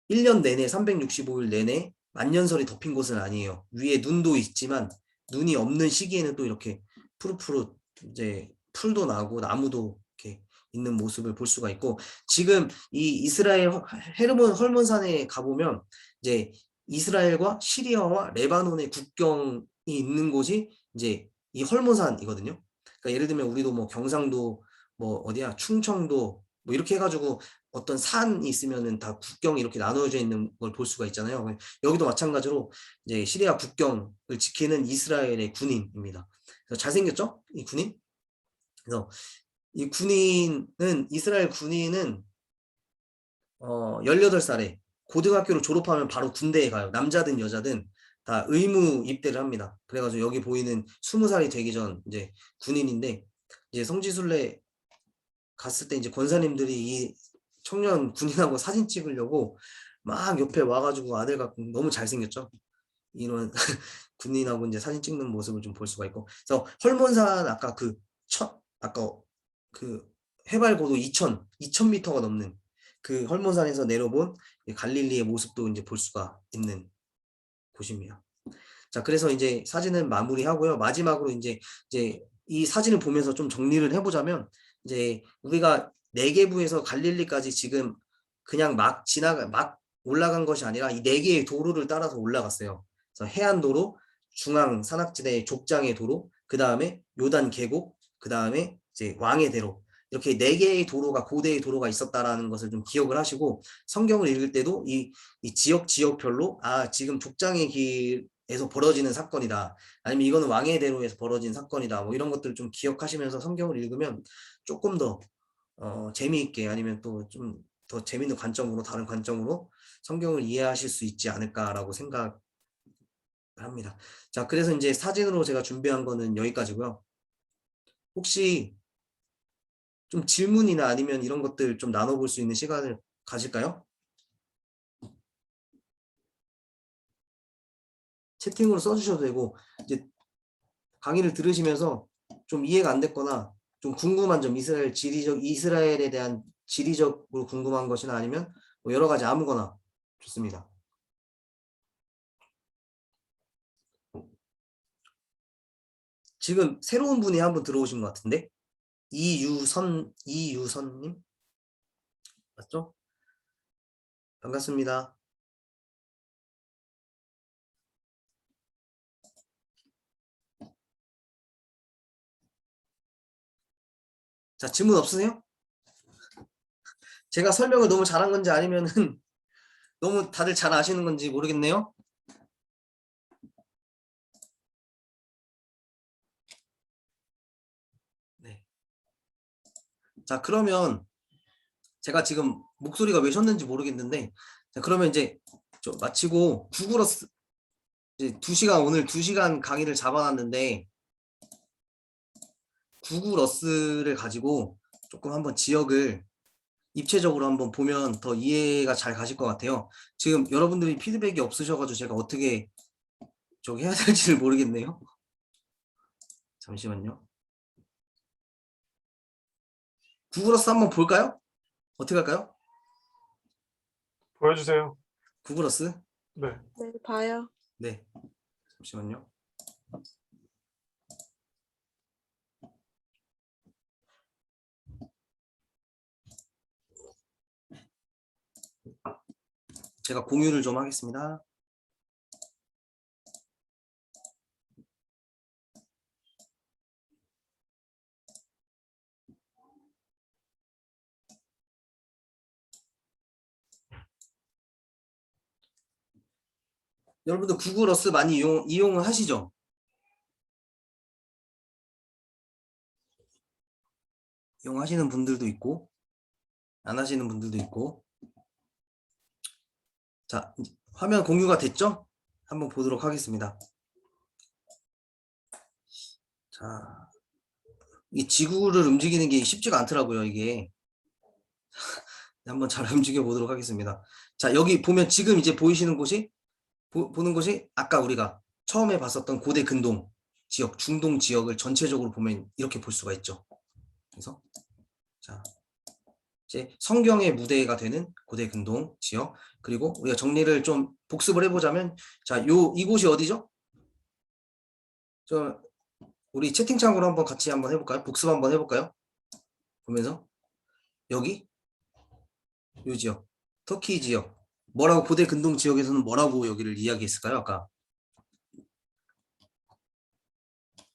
1년 내내 365일 내내 만년설이 덮인 곳은 아니에요. 위에 눈도 있지만 눈이 없는 시기에는 또 이렇게 푸릇푸릇 이제 풀도 나고 나무도 이렇게 있는 모습을 볼 수가 있고 지금 이 이스라엘 헤르몬 헐몬산에 가보면 이제 이스라엘과 시리아와 레바논의 국경이 있는 곳이 이제 이 헐몬산이거든요. 그러니까 예를 들면 우리도 뭐 경상도 뭐 어디야 충청도 뭐 이렇게 해가지고 어떤 산이 있으면은 다 국경이 이렇게 나누어져 있는 걸 볼 수가 있잖아요. 여기도 마찬가지로 이제 시리아 국경을 지키는 이스라엘의 군인입니다. 그래서 잘생겼죠? 이 군인? 그래서 이 이스라엘 군인은 18살에 고등학교를 졸업하면 바로 군대에 가요. 남자든 여자든 다 의무 입대를 합니다. 그래가지고 여기 보이는 20살이 되기 전 이제 군인인데 이제 성지순례 갔을 때 이제 권사님들이 이 청년 군인하고 사진 찍으려고 막 옆에 와가지고 아들 갖고 너무 잘생겼죠. 이런 군인하고 이제 사진 찍는 모습을 좀 볼 수가 있고. 그래서 헐몬산 아까 그 아까 그 해발 고도 2000m가 넘는 그 헐몬산에서 내려본 갈릴리의 모습도 이제 볼 수가 있는 곳입니다. 자, 그래서 이제 사진은 마무리하고요. 마지막으로 이제 이 사진을 보면서 좀 정리를 해보자면, 이제 우리가 네게부에서 갈릴리까지 지금 그냥 막 올라간 것이 아니라 이 네 개의 도로를 따라서 올라갔어요. 그래서 해안도로, 중앙 산악지대 족장의 도로, 그 다음에 요단 계곡, 그 다음에 이제 왕의 대로, 이렇게 네 개의 도로가, 고대의 도로가 있었다라는 것을 좀 기억을 하시고, 성경을 읽을 때도 이 지역별로 지금 족장의 길에서 벌어지는 사건이다, 아니면 이거는 왕의 대로에서 벌어진 사건이다, 뭐 이런 것들을 좀 기억하시면서 성경을 읽으면 조금 더 재미있게, 아니면 또 좀 더 재미있는 관점으로, 다른 관점으로 성경을 이해하실 수 있지 않을까라고 생각합니다. 자, 그래서 이제 사진으로 제가 준비한 거는 여기까지고요. 혹시 좀 질문이나 아니면 이런 것들 좀 나눠볼 수 있는 시간을 가질까요? 채팅으로 써주셔도 되고, 이제 강의를 들으시면서 좀 이해가 안 됐거나 좀 궁금한 점, 이스라엘에 대한 지리적으로 궁금한 것이나 아니면 뭐 여러 가지 아무거나 좋습니다. 지금 새로운 분이 한 분 들어오신 것 같은데, 이유선님 맞죠? 반갑습니다. 자, 질문 없으세요? 제가 설명을 너무 잘한 건지 아니면은 너무 다들 잘 아시는 건지 모르겠네요. 네. 자, 그러면 제가 지금 목소리가 왜 쉬었는지 모르겠는데, 자, 그러면 이제 좀 마치고 구글어스 이제 2시간, 오늘 2시간 강의를 잡아놨는데, 구글어스를 가지고 조금 한번 지역을 입체적으로 한번 보면 더 이해가 잘 가실 것 같아요. 지금 여러분들이 피드백이 없으셔가지고 제가 어떻게 저기 해야 될지를 모르겠네요. 잠시만요. 구글어스 한번 볼까요? 어떻게 할까요? 보여주세요. 구글어스? 네. 네, 봐요. 네. 잠시만요. 제가 공유를 좀 하겠습니다. 여러분들 구글어스 많이 이용을 하시죠? 이용하시는 분들도 있고 안 하시는 분들도 있고. 자, 화면 공유가 됐죠? 한번 보도록 하겠습니다. 자, 이 지구를 움직이는 게 쉽지가 않더라고요, 이게. 한번 잘 움직여 보도록 하겠습니다. 자, 여기 보면 지금 이제 보이시는 곳이 보는 것이 아까 우리가 처음에 봤었던 고대 근동 지역, 중동 지역을 전체적으로 보면 이렇게 볼 수가 있죠. 그래서 자, 이제 성경의 무대가 되는 고대 근동 지역, 그리고 우리가 정리를 좀 복습을 해보자면, 자, 이곳이 어디죠? 우리 채팅창으로 한번 같이 한번 해볼까요? 복습 한번 해볼까요? 보면서 여기 이 지역, 터키 지역, 뭐라고 고대 근동 지역에서는 뭐라고 여기를 이야기했을까요? 아까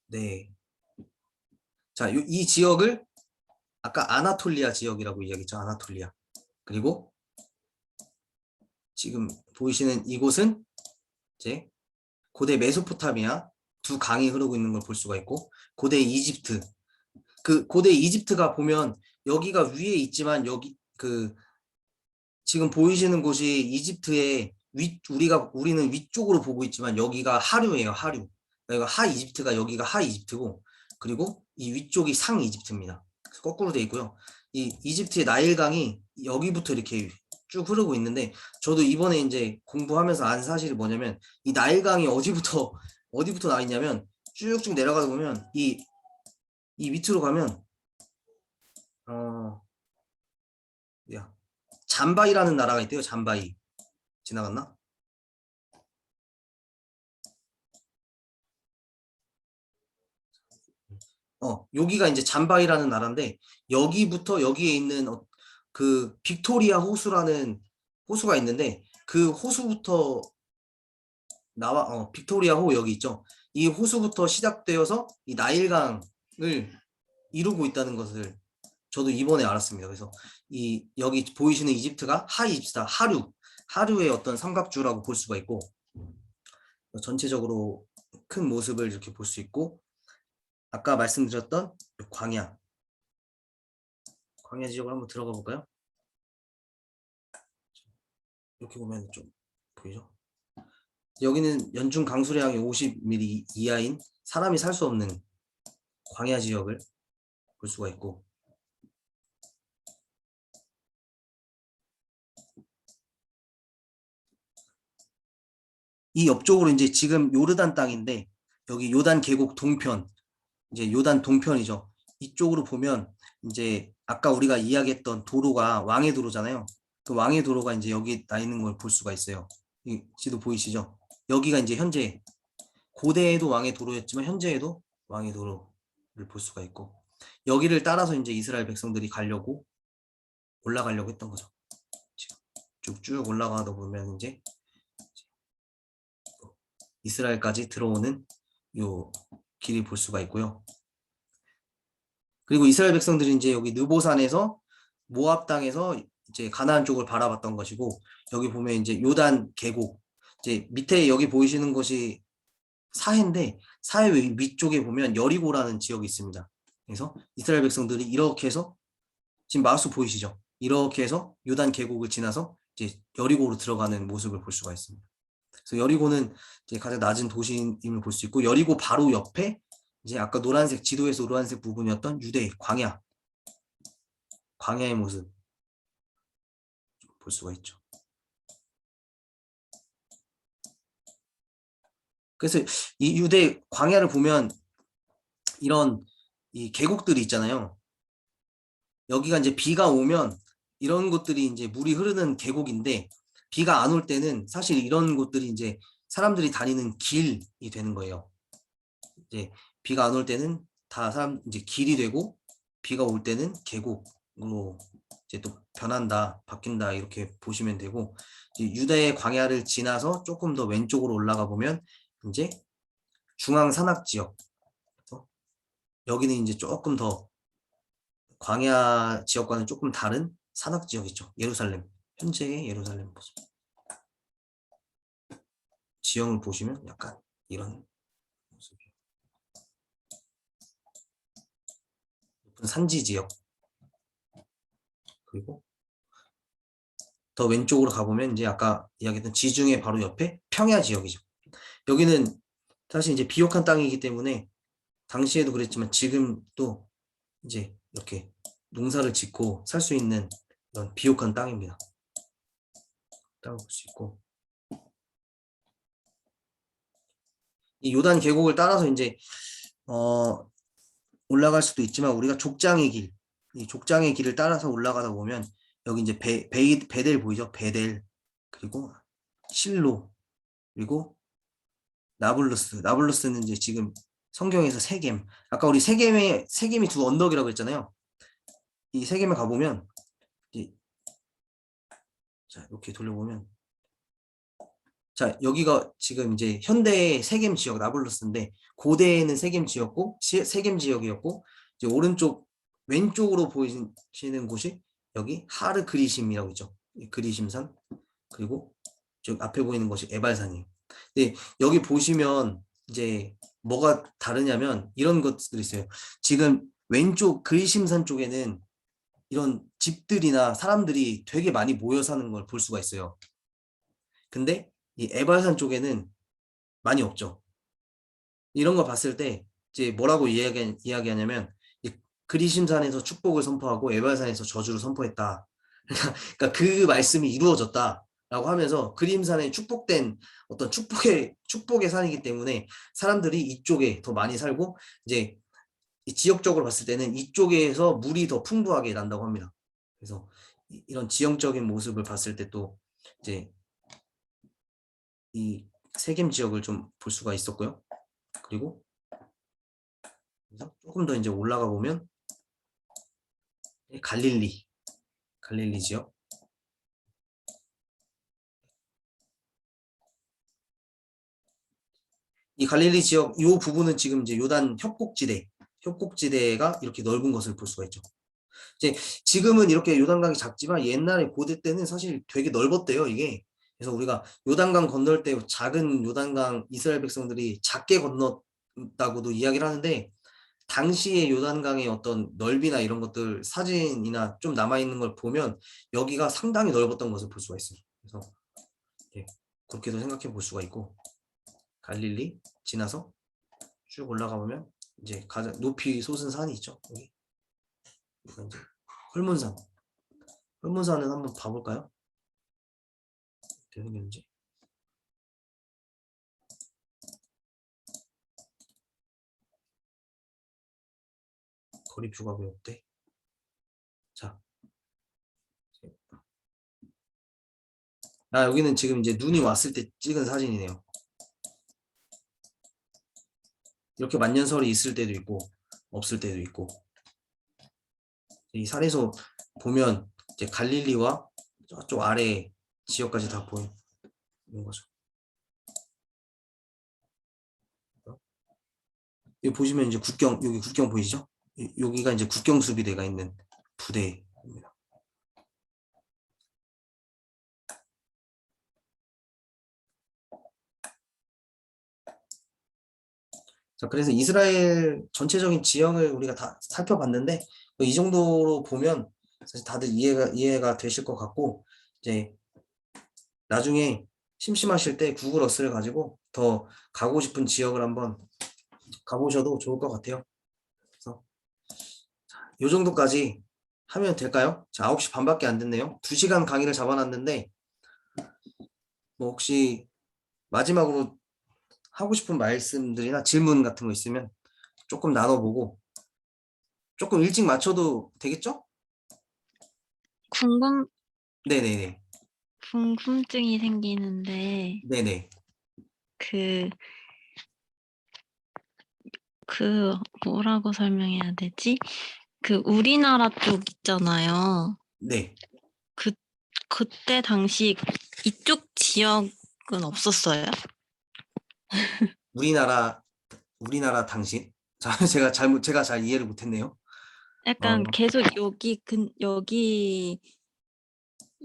네, 자, 이 지역을 아까 아나톨리아 지역이라고 이야기했죠. 아나톨리아. 그리고 지금 보이시는 이곳은 이제 고대 메소포타미아 두 강이 흐르고 있는 걸 볼 수가 있고, 고대 이집트, 그 고대 이집트가 보면 여기가 위에 있지만 여기 지금 보이시는 곳이 이집트의 우리는 위쪽으로 보고 있지만 여기가 하류예요. 하류. 여기가 하 이집트가, 여기가 하 이집트고, 그리고 이 위쪽이 상 이집트입니다. 거꾸로 돼 있고요. 이 이집트의 나일강이 여기부터 이렇게 쭉 흐르고 있는데, 저도 이번에 이제 공부하면서 안 사실이 뭐냐면, 이 나일강이 어디부터 나와 있냐면 쭉쭉 내려가다 보면 이 이 밑으로 가면 잠바이라는 나라가 있대요. 잠바이. 지나갔나? 여기가 이제 잠바이라는 나라인데 여기부터 여기에 있는 그 빅토리아 호수라는 호수가 있는데 그 호수부터 빅토리아 호 여기 있죠. 이 호수부터 시작되어서 이 나일강을 이루고 있다는 것을 저도 이번에 알았습니다. 그래서 여기 보이시는 이집트가 하이집트다. 하류의 어떤 삼각주라고 볼 수가 있고 전체적으로 큰 모습을 이렇게 볼 수 있고 아까 말씀드렸던 광야 지역을 한번 들어가 볼까요? 이렇게 보면 좀 보이죠? 여기는 연중 강수량이 50mm 이하인 사람이 살 수 없는 광야 지역을 볼 수가 있고 이 옆쪽으로 이제 지금 요르단 땅인데 여기 요단 계곡 동편 이제 요단 동편이죠. 이쪽으로 보면 이제 아까 우리가 이야기했던 도로가 왕의 도로잖아요. 그 왕의 도로가 이제 여기 나 있는 걸 볼 수가 있어요. 이 지도 보이시죠? 여기가 이제 현재 고대에도 왕의 도로였지만 현재에도 왕의 도로를 볼 수가 있고 여기를 따라서 이제 이스라엘 백성들이 올라가려고 했던 거죠. 쭉쭉 올라가다 보면 이제 이스라엘까지 들어오는 요 길이 볼 수가 있고요. 그리고 이스라엘 백성들이 이제 여기 느보산에서 모압 땅에서 이제 가나안 쪽을 바라봤던 것이고 여기 보면 이제 요단 계곡 이제 밑에 여기 보이시는 것이 사해인데 사해 위쪽에 보면 여리고라는 지역이 있습니다. 그래서 이스라엘 백성들이 이렇게 해서 지금 마우스 보이시죠? 이렇게 해서 요단 계곡을 지나서 이제 여리고로 들어가는 모습을 볼 수가 있습니다. 그래서 여리고는 이제 가장 낮은 도시임을 볼 수 있고 여리고 바로 옆에 이제 아까 노란색 지도에서 노란색 부분이었던 유대 광야의 모습 볼 수가 있죠. 그래서 이 유대 광야를 보면 이런 이 계곡들이 있잖아요. 여기가 이제 비가 오면 이런 곳들이 이제 물이 흐르는 계곡인데 비가 안 올 때는 사실 이런 곳들이 이제 사람들이 다니는 길이 되는 거예요. 이제 비가 안 올 때는 다 이제 길이 되고 비가 올 때는 계곡으로 이제 또 바뀐다 이렇게 보시면 되고 이제 유다의 광야를 지나서 조금 더 왼쪽으로 올라가 보면 이제 중앙 산악 지역 여기는 이제 조금 더 광야 지역과는 조금 다른 산악 지역이죠. 예루살렘 현재의 예루살렘 모습 지형을 보시면 약간 이런 모습이에요. 높은 산지 지역 그리고 더 왼쪽으로 가보면 이제 아까 이야기했던 지중해 바로 옆에 평야 지역이죠. 여기는 사실 이제 비옥한 땅이기 때문에 당시에도 그랬지만 지금도 이제 이렇게 농사를 짓고 살 수 있는 그런 비옥한 땅입니다. 땅을 볼 수 있고 이 요단 계곡을 따라서 이제 올라갈 수도 있지만 우리가 이 족장의 길을 따라서 올라가다 보면 여기 이제 베델 보이죠? 베델 그리고 실로 그리고 나블루스는 이제 지금 성경에서 세겜 아까 우리 세겜이 두 언덕이라고 했잖아요. 이 세겜에 가보면 자 이렇게 돌려보면 자 여기가 지금 이제 현대의 세겜 지역 나블루스인데 고대에는 세겜 지역이었고 이제 왼쪽으로 보이시는 곳이 여기 하르 그리심이라고 있죠. 그리심산 그리고 저 앞에 보이는 것이 에발산이에요. 근데 여기 보시면 이제 뭐가 다르냐면 이런 것들이 있어요. 지금 왼쪽 그리심산 쪽에는 이런 집들이나 사람들이 되게 많이 모여 사는 걸 볼 수가 있어요. 근데 이 에발산 쪽에는 많이 없죠. 이런 거 봤을 때 이제 뭐라고 이야기하냐면 그리심산에서 축복을 선포하고 에발산에서 저주를 선포했다. 그러니까 그 말씀이 이루어졌다라고 하면서 그리심산에 축복된 어떤 축복의 산이기 때문에 사람들이 이쪽에 더 많이 살고 이제 이 지역적으로 봤을 때는 이쪽에서 물이 더 풍부하게 난다고 합니다. 그래서 이런 지형적인 모습을 봤을 때 또 이제 이 세겜 지역을 좀 볼 수가 있었고요. 그리고 조금 더 이제 올라가 보면 갈릴리 지역. 이 갈릴리 지역 이 부분은 지금 이제 요단 협곡지대가 이렇게 넓은 것을 볼 수가 있죠. 이제 지금은 이렇게 요단강이 작지만 옛날에 고대 때는 사실 되게 넓었대요, 이게. 그래서 우리가 요단강 건널 때 작은 요단강 이스라엘 백성들이 작게 건넜다고도 이야기를 하는데 당시의 요단강의 어떤 넓이나 이런 것들 사진이나 좀 남아있는 걸 보면 여기가 상당히 넓었던 것을 볼 수가 있어요. 그래서 그렇게도 생각해 볼 수가 있고 갈릴리 지나서 쭉 올라가 보면 이제 가장 높이 솟은 산이 있죠. 여기. 이제 헐몬산. 헐몬산은 한번 봐볼까요? 어떻게 생겼는지. 거리뷰가 왜 없대? 자. 여기는 지금 이제 눈이 왔을 때 찍은 사진이네요. 이렇게 만년설이 있을 때도 있고 없을 때도 있고 이 산에서 보면 이제 갈릴리와 저쪽 아래 지역까지 다 보이는 거죠. 여기 보시면 이제 여기 국경 보이시죠? 여기가 이제 국경 수비대가 있는 부대입니다. 자, 그래서 이스라엘 전체적인 지형을 우리가 다 살펴봤는데 이 정도로 보면 사실 다들 이해가 되실 것 같고 이제 나중에 심심하실 때 구글 어스를 가지고 더 가고 싶은 지역을 한번 가보셔도 좋을 것 같아요. 그래서 이 정도까지 하면 될까요? 자, 9시 반밖에 안 됐네요. 2시간 강의를 잡아놨는데 뭐 혹시 마지막으로 하고 싶은 말씀들이나 질문 같은 거 있으면 조금 나눠보고 조금 일찍 맞춰도 되겠죠? 네네네. 궁금증이 생기는데, 네네. 그, 뭐라고 설명해야 되지? 우리나라 쪽 있잖아요. 네. 그때 당시 이쪽 지역은 없었어요? 우리나라 당신? 자, 제가 잘 이해를 못했네요. 약간 계속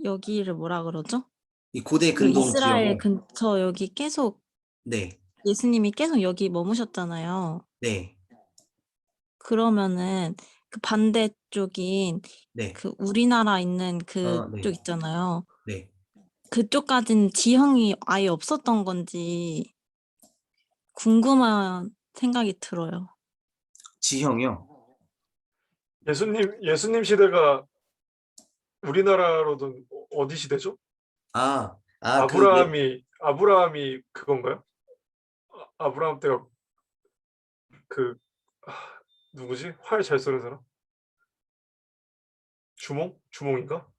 여기를 뭐라 그러죠? 이 고대 근동 이스라엘 지역을 근처 여기 계속 네, 예수님이 계속 여기 머무셨잖아요. 네, 그러면은 반대쪽인 네, 우리나라 있는 네, 그쪽 있잖아요. 네. 그쪽까지는 지형이 아예 없었던 건지 궁금한 생각이 들어요. 지형이요? 예수님 시대가 우리나라로는 어디 시대죠? 아브라함이 그건가요? 아브라함 때가 그 누구지? 활 잘 쏘는 사람? 주몽인가?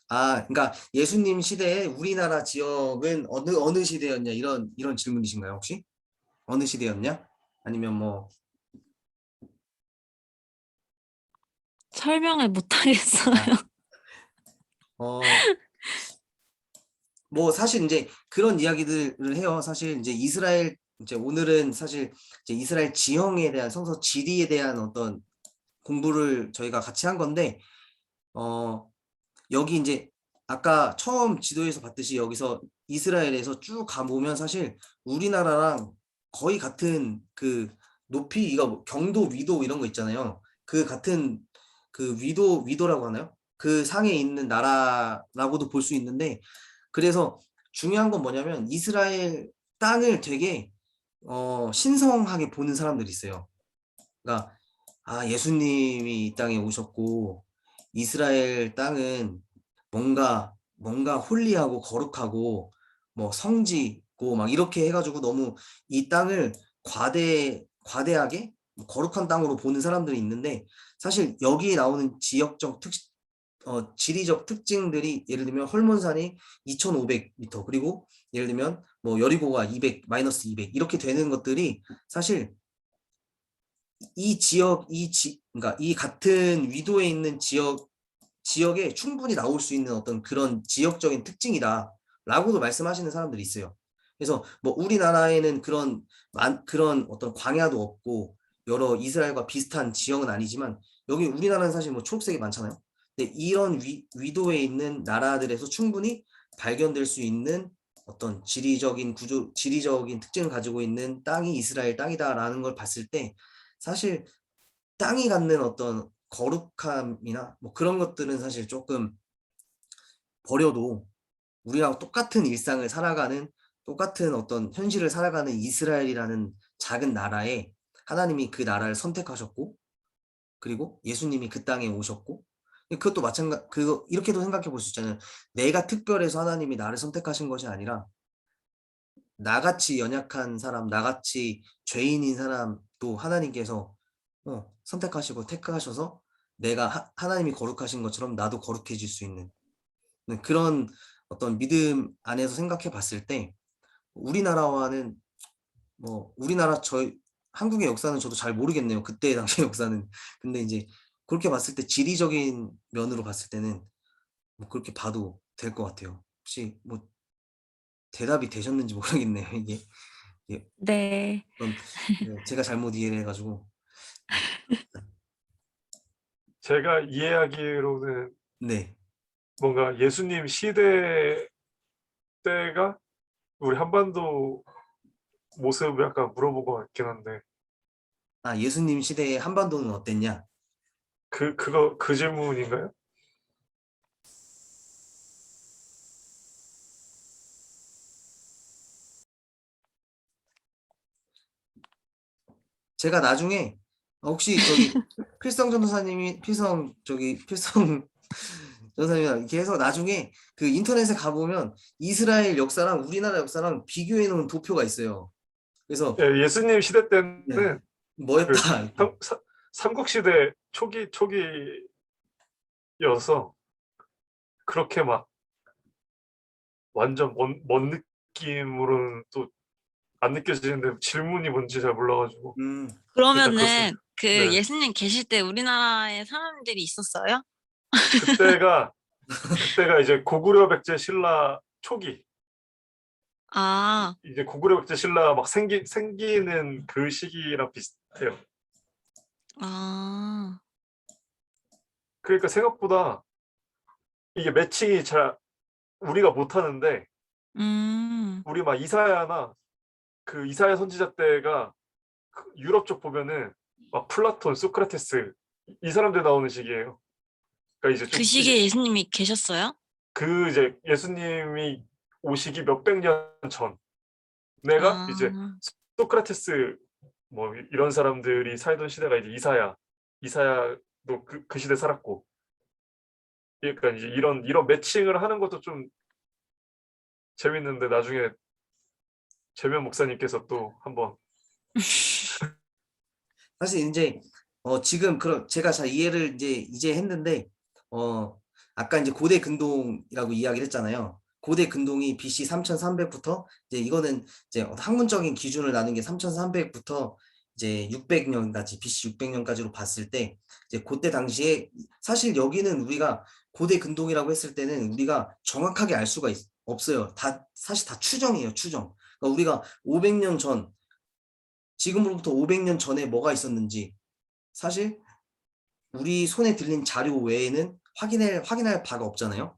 그러니까 예수님 시대에 우리나라 지역은 어느 시대였냐 이런 질문이신가요, 혹시? 어느 시대였냐? 아니면 뭐 설명을 못 하겠어요. 뭐 사실 이제 그런 이야기들을 해요. 사실 이제 이제 오늘은 사실 이제 이스라엘 지형에 대한 성서 지리에 대한 어떤 공부를 저희가 같이 한 건데 여기 이제 아까 처음 지도에서 봤듯이 여기서 이스라엘에서 쭉 가보면 사실 우리나라랑 거의 같은 그 높이 이거 뭐 경도 위도 이런 거 있잖아요. 그 같은 그 위도라고 하나요? 그 상에 있는 나라라고도 볼 수 있는데 그래서 중요한 건 뭐냐면 이스라엘 땅을 되게 신성하게 보는 사람들이 있어요. 그러니까 예수님이 이 땅에 오셨고 이스라엘 땅은 뭔가 홀리하고 거룩하고 뭐 성지고 막 이렇게 해가지고 너무 이 땅을 과대하게 뭐 거룩한 땅으로 보는 사람들이 있는데 사실 여기 나오는 지리적 특징들이 예를 들면 헐몬산이 2,500m 그리고 예를 들면 뭐 여리고가 200 마이너스 200 이렇게 되는 것들이 사실 이 지역 그러니까 이 같은 위도에 있는 지역에 충분히 나올 수 있는 어떤 그런 지역적인 특징이다라고도 말씀하시는 사람들이 있어요. 그래서 뭐 우리나라에는 그런 어떤 광야도 없고 여러 이스라엘과 비슷한 지형은 아니지만 여기 우리나라는 사실 뭐 초록색이 많잖아요. 근데 이런 위도에 있는 나라들에서 충분히 발견될 수 있는 어떤 지리적인 특징을 가지고 있는 땅이 이스라엘 땅이다라는 걸 봤을 때 사실 땅이 갖는 어떤 거룩함이나 뭐 그런 것들은 사실 조금 버려도 우리랑 똑같은 일상을 살아가는 똑같은 어떤 현실을 살아가는 이스라엘이라는 작은 나라에 하나님이 그 나라를 선택하셨고 그리고 예수님이 그 땅에 오셨고 그것도 그거 이렇게도 생각해 볼 수 있잖아요. 내가 특별해서 하나님이 나를 선택하신 것이 아니라 나같이 연약한 사람, 나같이 죄인인 사람도 하나님께서 선택하시고 택하셔서 내가 하나님이 거룩하신 것처럼 나도 거룩해질 수 있는 그런 어떤 믿음 안에서 생각해 봤을 때 우리나라와는 뭐 한국의 역사는 저도 잘 모르겠네요. 그때 당시 역사는. 근데 이제 그렇게 봤을 때 지리적인 면으로 봤을 때는 뭐 그렇게 봐도 될 것 같아요. 혹시 뭐 대답이 되셨는지 모르겠네요. 이게 네. 어떤 제가 잘못 이해를 해가지고 제가 이해하기로는 네. 뭔가 예수님 시대 때가 우리 한반도 모습을 약간 물어본 것 같긴 한데 아 예수님 시대의 한반도는 어땠냐? 그 질문인가요? 제가 나중에 혹시 저기 필성 전도사님이 필성 전도사님이랑 이렇게 해서 나중에 그 인터넷에 가보면 이스라엘 역사랑 우리나라 역사랑 비교해 놓은 도표가 있어요. 그래서 예, 예수님 시대 때는 네, 그 뭐였다 이렇게. 삼국 시대 초기여서 그렇게 막 완전 먼 느낌으로는 또 안 느껴지는데 질문이 뭔지 잘 몰라가지고 일단 그러면은 그 네. 예수님 계실 때 우리나라에 사람들이 있었어요? 그때가 이제 고구려 백제 신라 초기 아, 이제 고구려 백제 신라 막 생기는 그 시기랑 비슷해요. 아, 그러니까 생각보다 이게 매칭이 잘 우리가 못 하는데 음, 우리 막 이사야나 그 이사야 선지자 때가 그 유럽 쪽 보면은 막 플라톤, 소크라테스 이 사람들 나오는 시기예요. 그러니까 이제 그 좀 시기에 예수님이 계셨어요? 그 이제 예수님이 오시기 몇백 년 전 내가 이제 아, 소크라테스 뭐 이런 사람들이 살던 시대가 이제 이사야도 그 시대 살았고 그러니까 이제 이런 매칭을 하는 것도 좀 재밌는데 나중에 재면 목사님께서 또 한번 사실 이제 지금 그럼 제가 잘 이해를 이제 했는데 어 아까 이제 고대 근동이라고 이야기를 했잖아요. 고대 근동이 BC 3300부터 이제 이거는 이제 학문적인 기준을 나눈 게 3300부터 이제 600년까지 BC 600년까지로 봤을 때 이제 그때 당시에 사실 여기는 우리가 고대 근동이라고 했을 때는 우리가 정확하게 알 수가 없어요. 다 사실 다 추정이에요, 추정. 그러니까 우리가 500년 전 지금으로부터 500년 전에 뭐가 있었는지 사실 우리 손에 들린 자료 외에는 확인할 바가 없잖아요.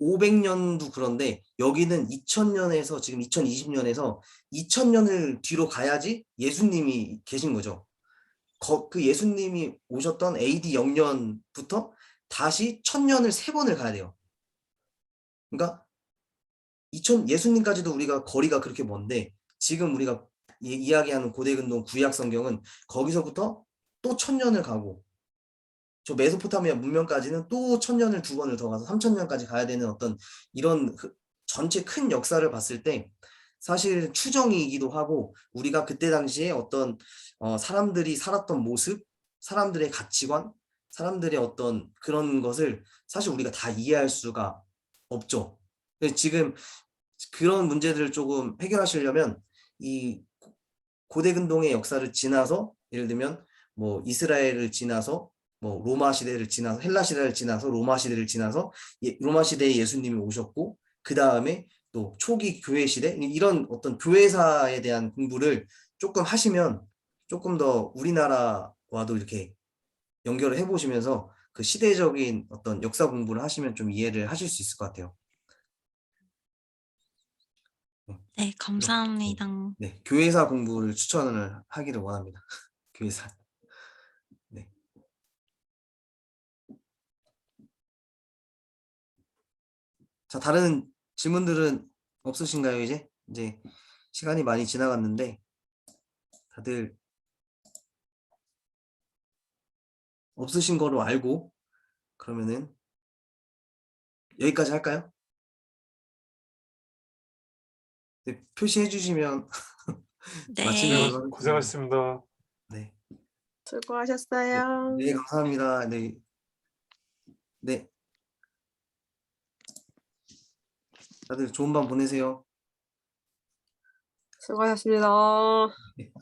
500년도 그런데 여기는 2000년에서 지금 2020년에서 2000년을 뒤로 가야지 예수님이 계신 거죠. 그 예수님이 오셨던 AD 0년부터 다시 1000년을 3번을 가야 돼요. 그러니까 예수님까지도 우리가 거리가 그렇게 먼데 지금 우리가 이야기하는 고대근동 구약 성경은 거기서부터 또 1000년을 가고 저 메소포타미아 문명까지는 또 1000년을 2번을 더 가서 3000년까지 가야 되는 어떤 이런 전체 큰 역사를 봤을 때 사실 추정이기도 하고 우리가 그때 당시에 어떤 사람들이 살았던 모습, 사람들의 가치관, 사람들의 어떤 그런 것을 사실 우리가 다 이해할 수가 없죠. 근데 지금 그런 문제들을 조금 해결하시려면 이 고대 근동의 역사를 지나서 예를 들면 뭐 이스라엘을 지나서 뭐 로마 시대를 지나서 헬라 시대를 지나서 로마 시대를 지나서 로마 시대에 예수님이 오셨고 그 다음에 또 초기 교회 시대 이런 어떤 교회사에 대한 공부를 조금 하시면 조금 더 우리나라와도 이렇게 연결을 해보시면서 그 시대적인 어떤 역사 공부를 하시면 좀 이해를 하실 수 있을 것 같아요. 네, 감사합니다. 네, 교회사 공부를 추천을 하기를 원합니다. 교회사. 네. 자, 다른 질문들은 없으신가요, 이제? 이제 시간이 많이 지나갔는데 다들 없으신 거로 알고 그러면은 여기까지 할까요? 네, 표시해 주시면 마치는 네. 걸로 하겠습니다. 고생하셨습니다. 네. 수고하셨어요. 네, 감사합니다. 네. 네. 다들 좋은 밤 보내세요. 수고하셨습니다. 네.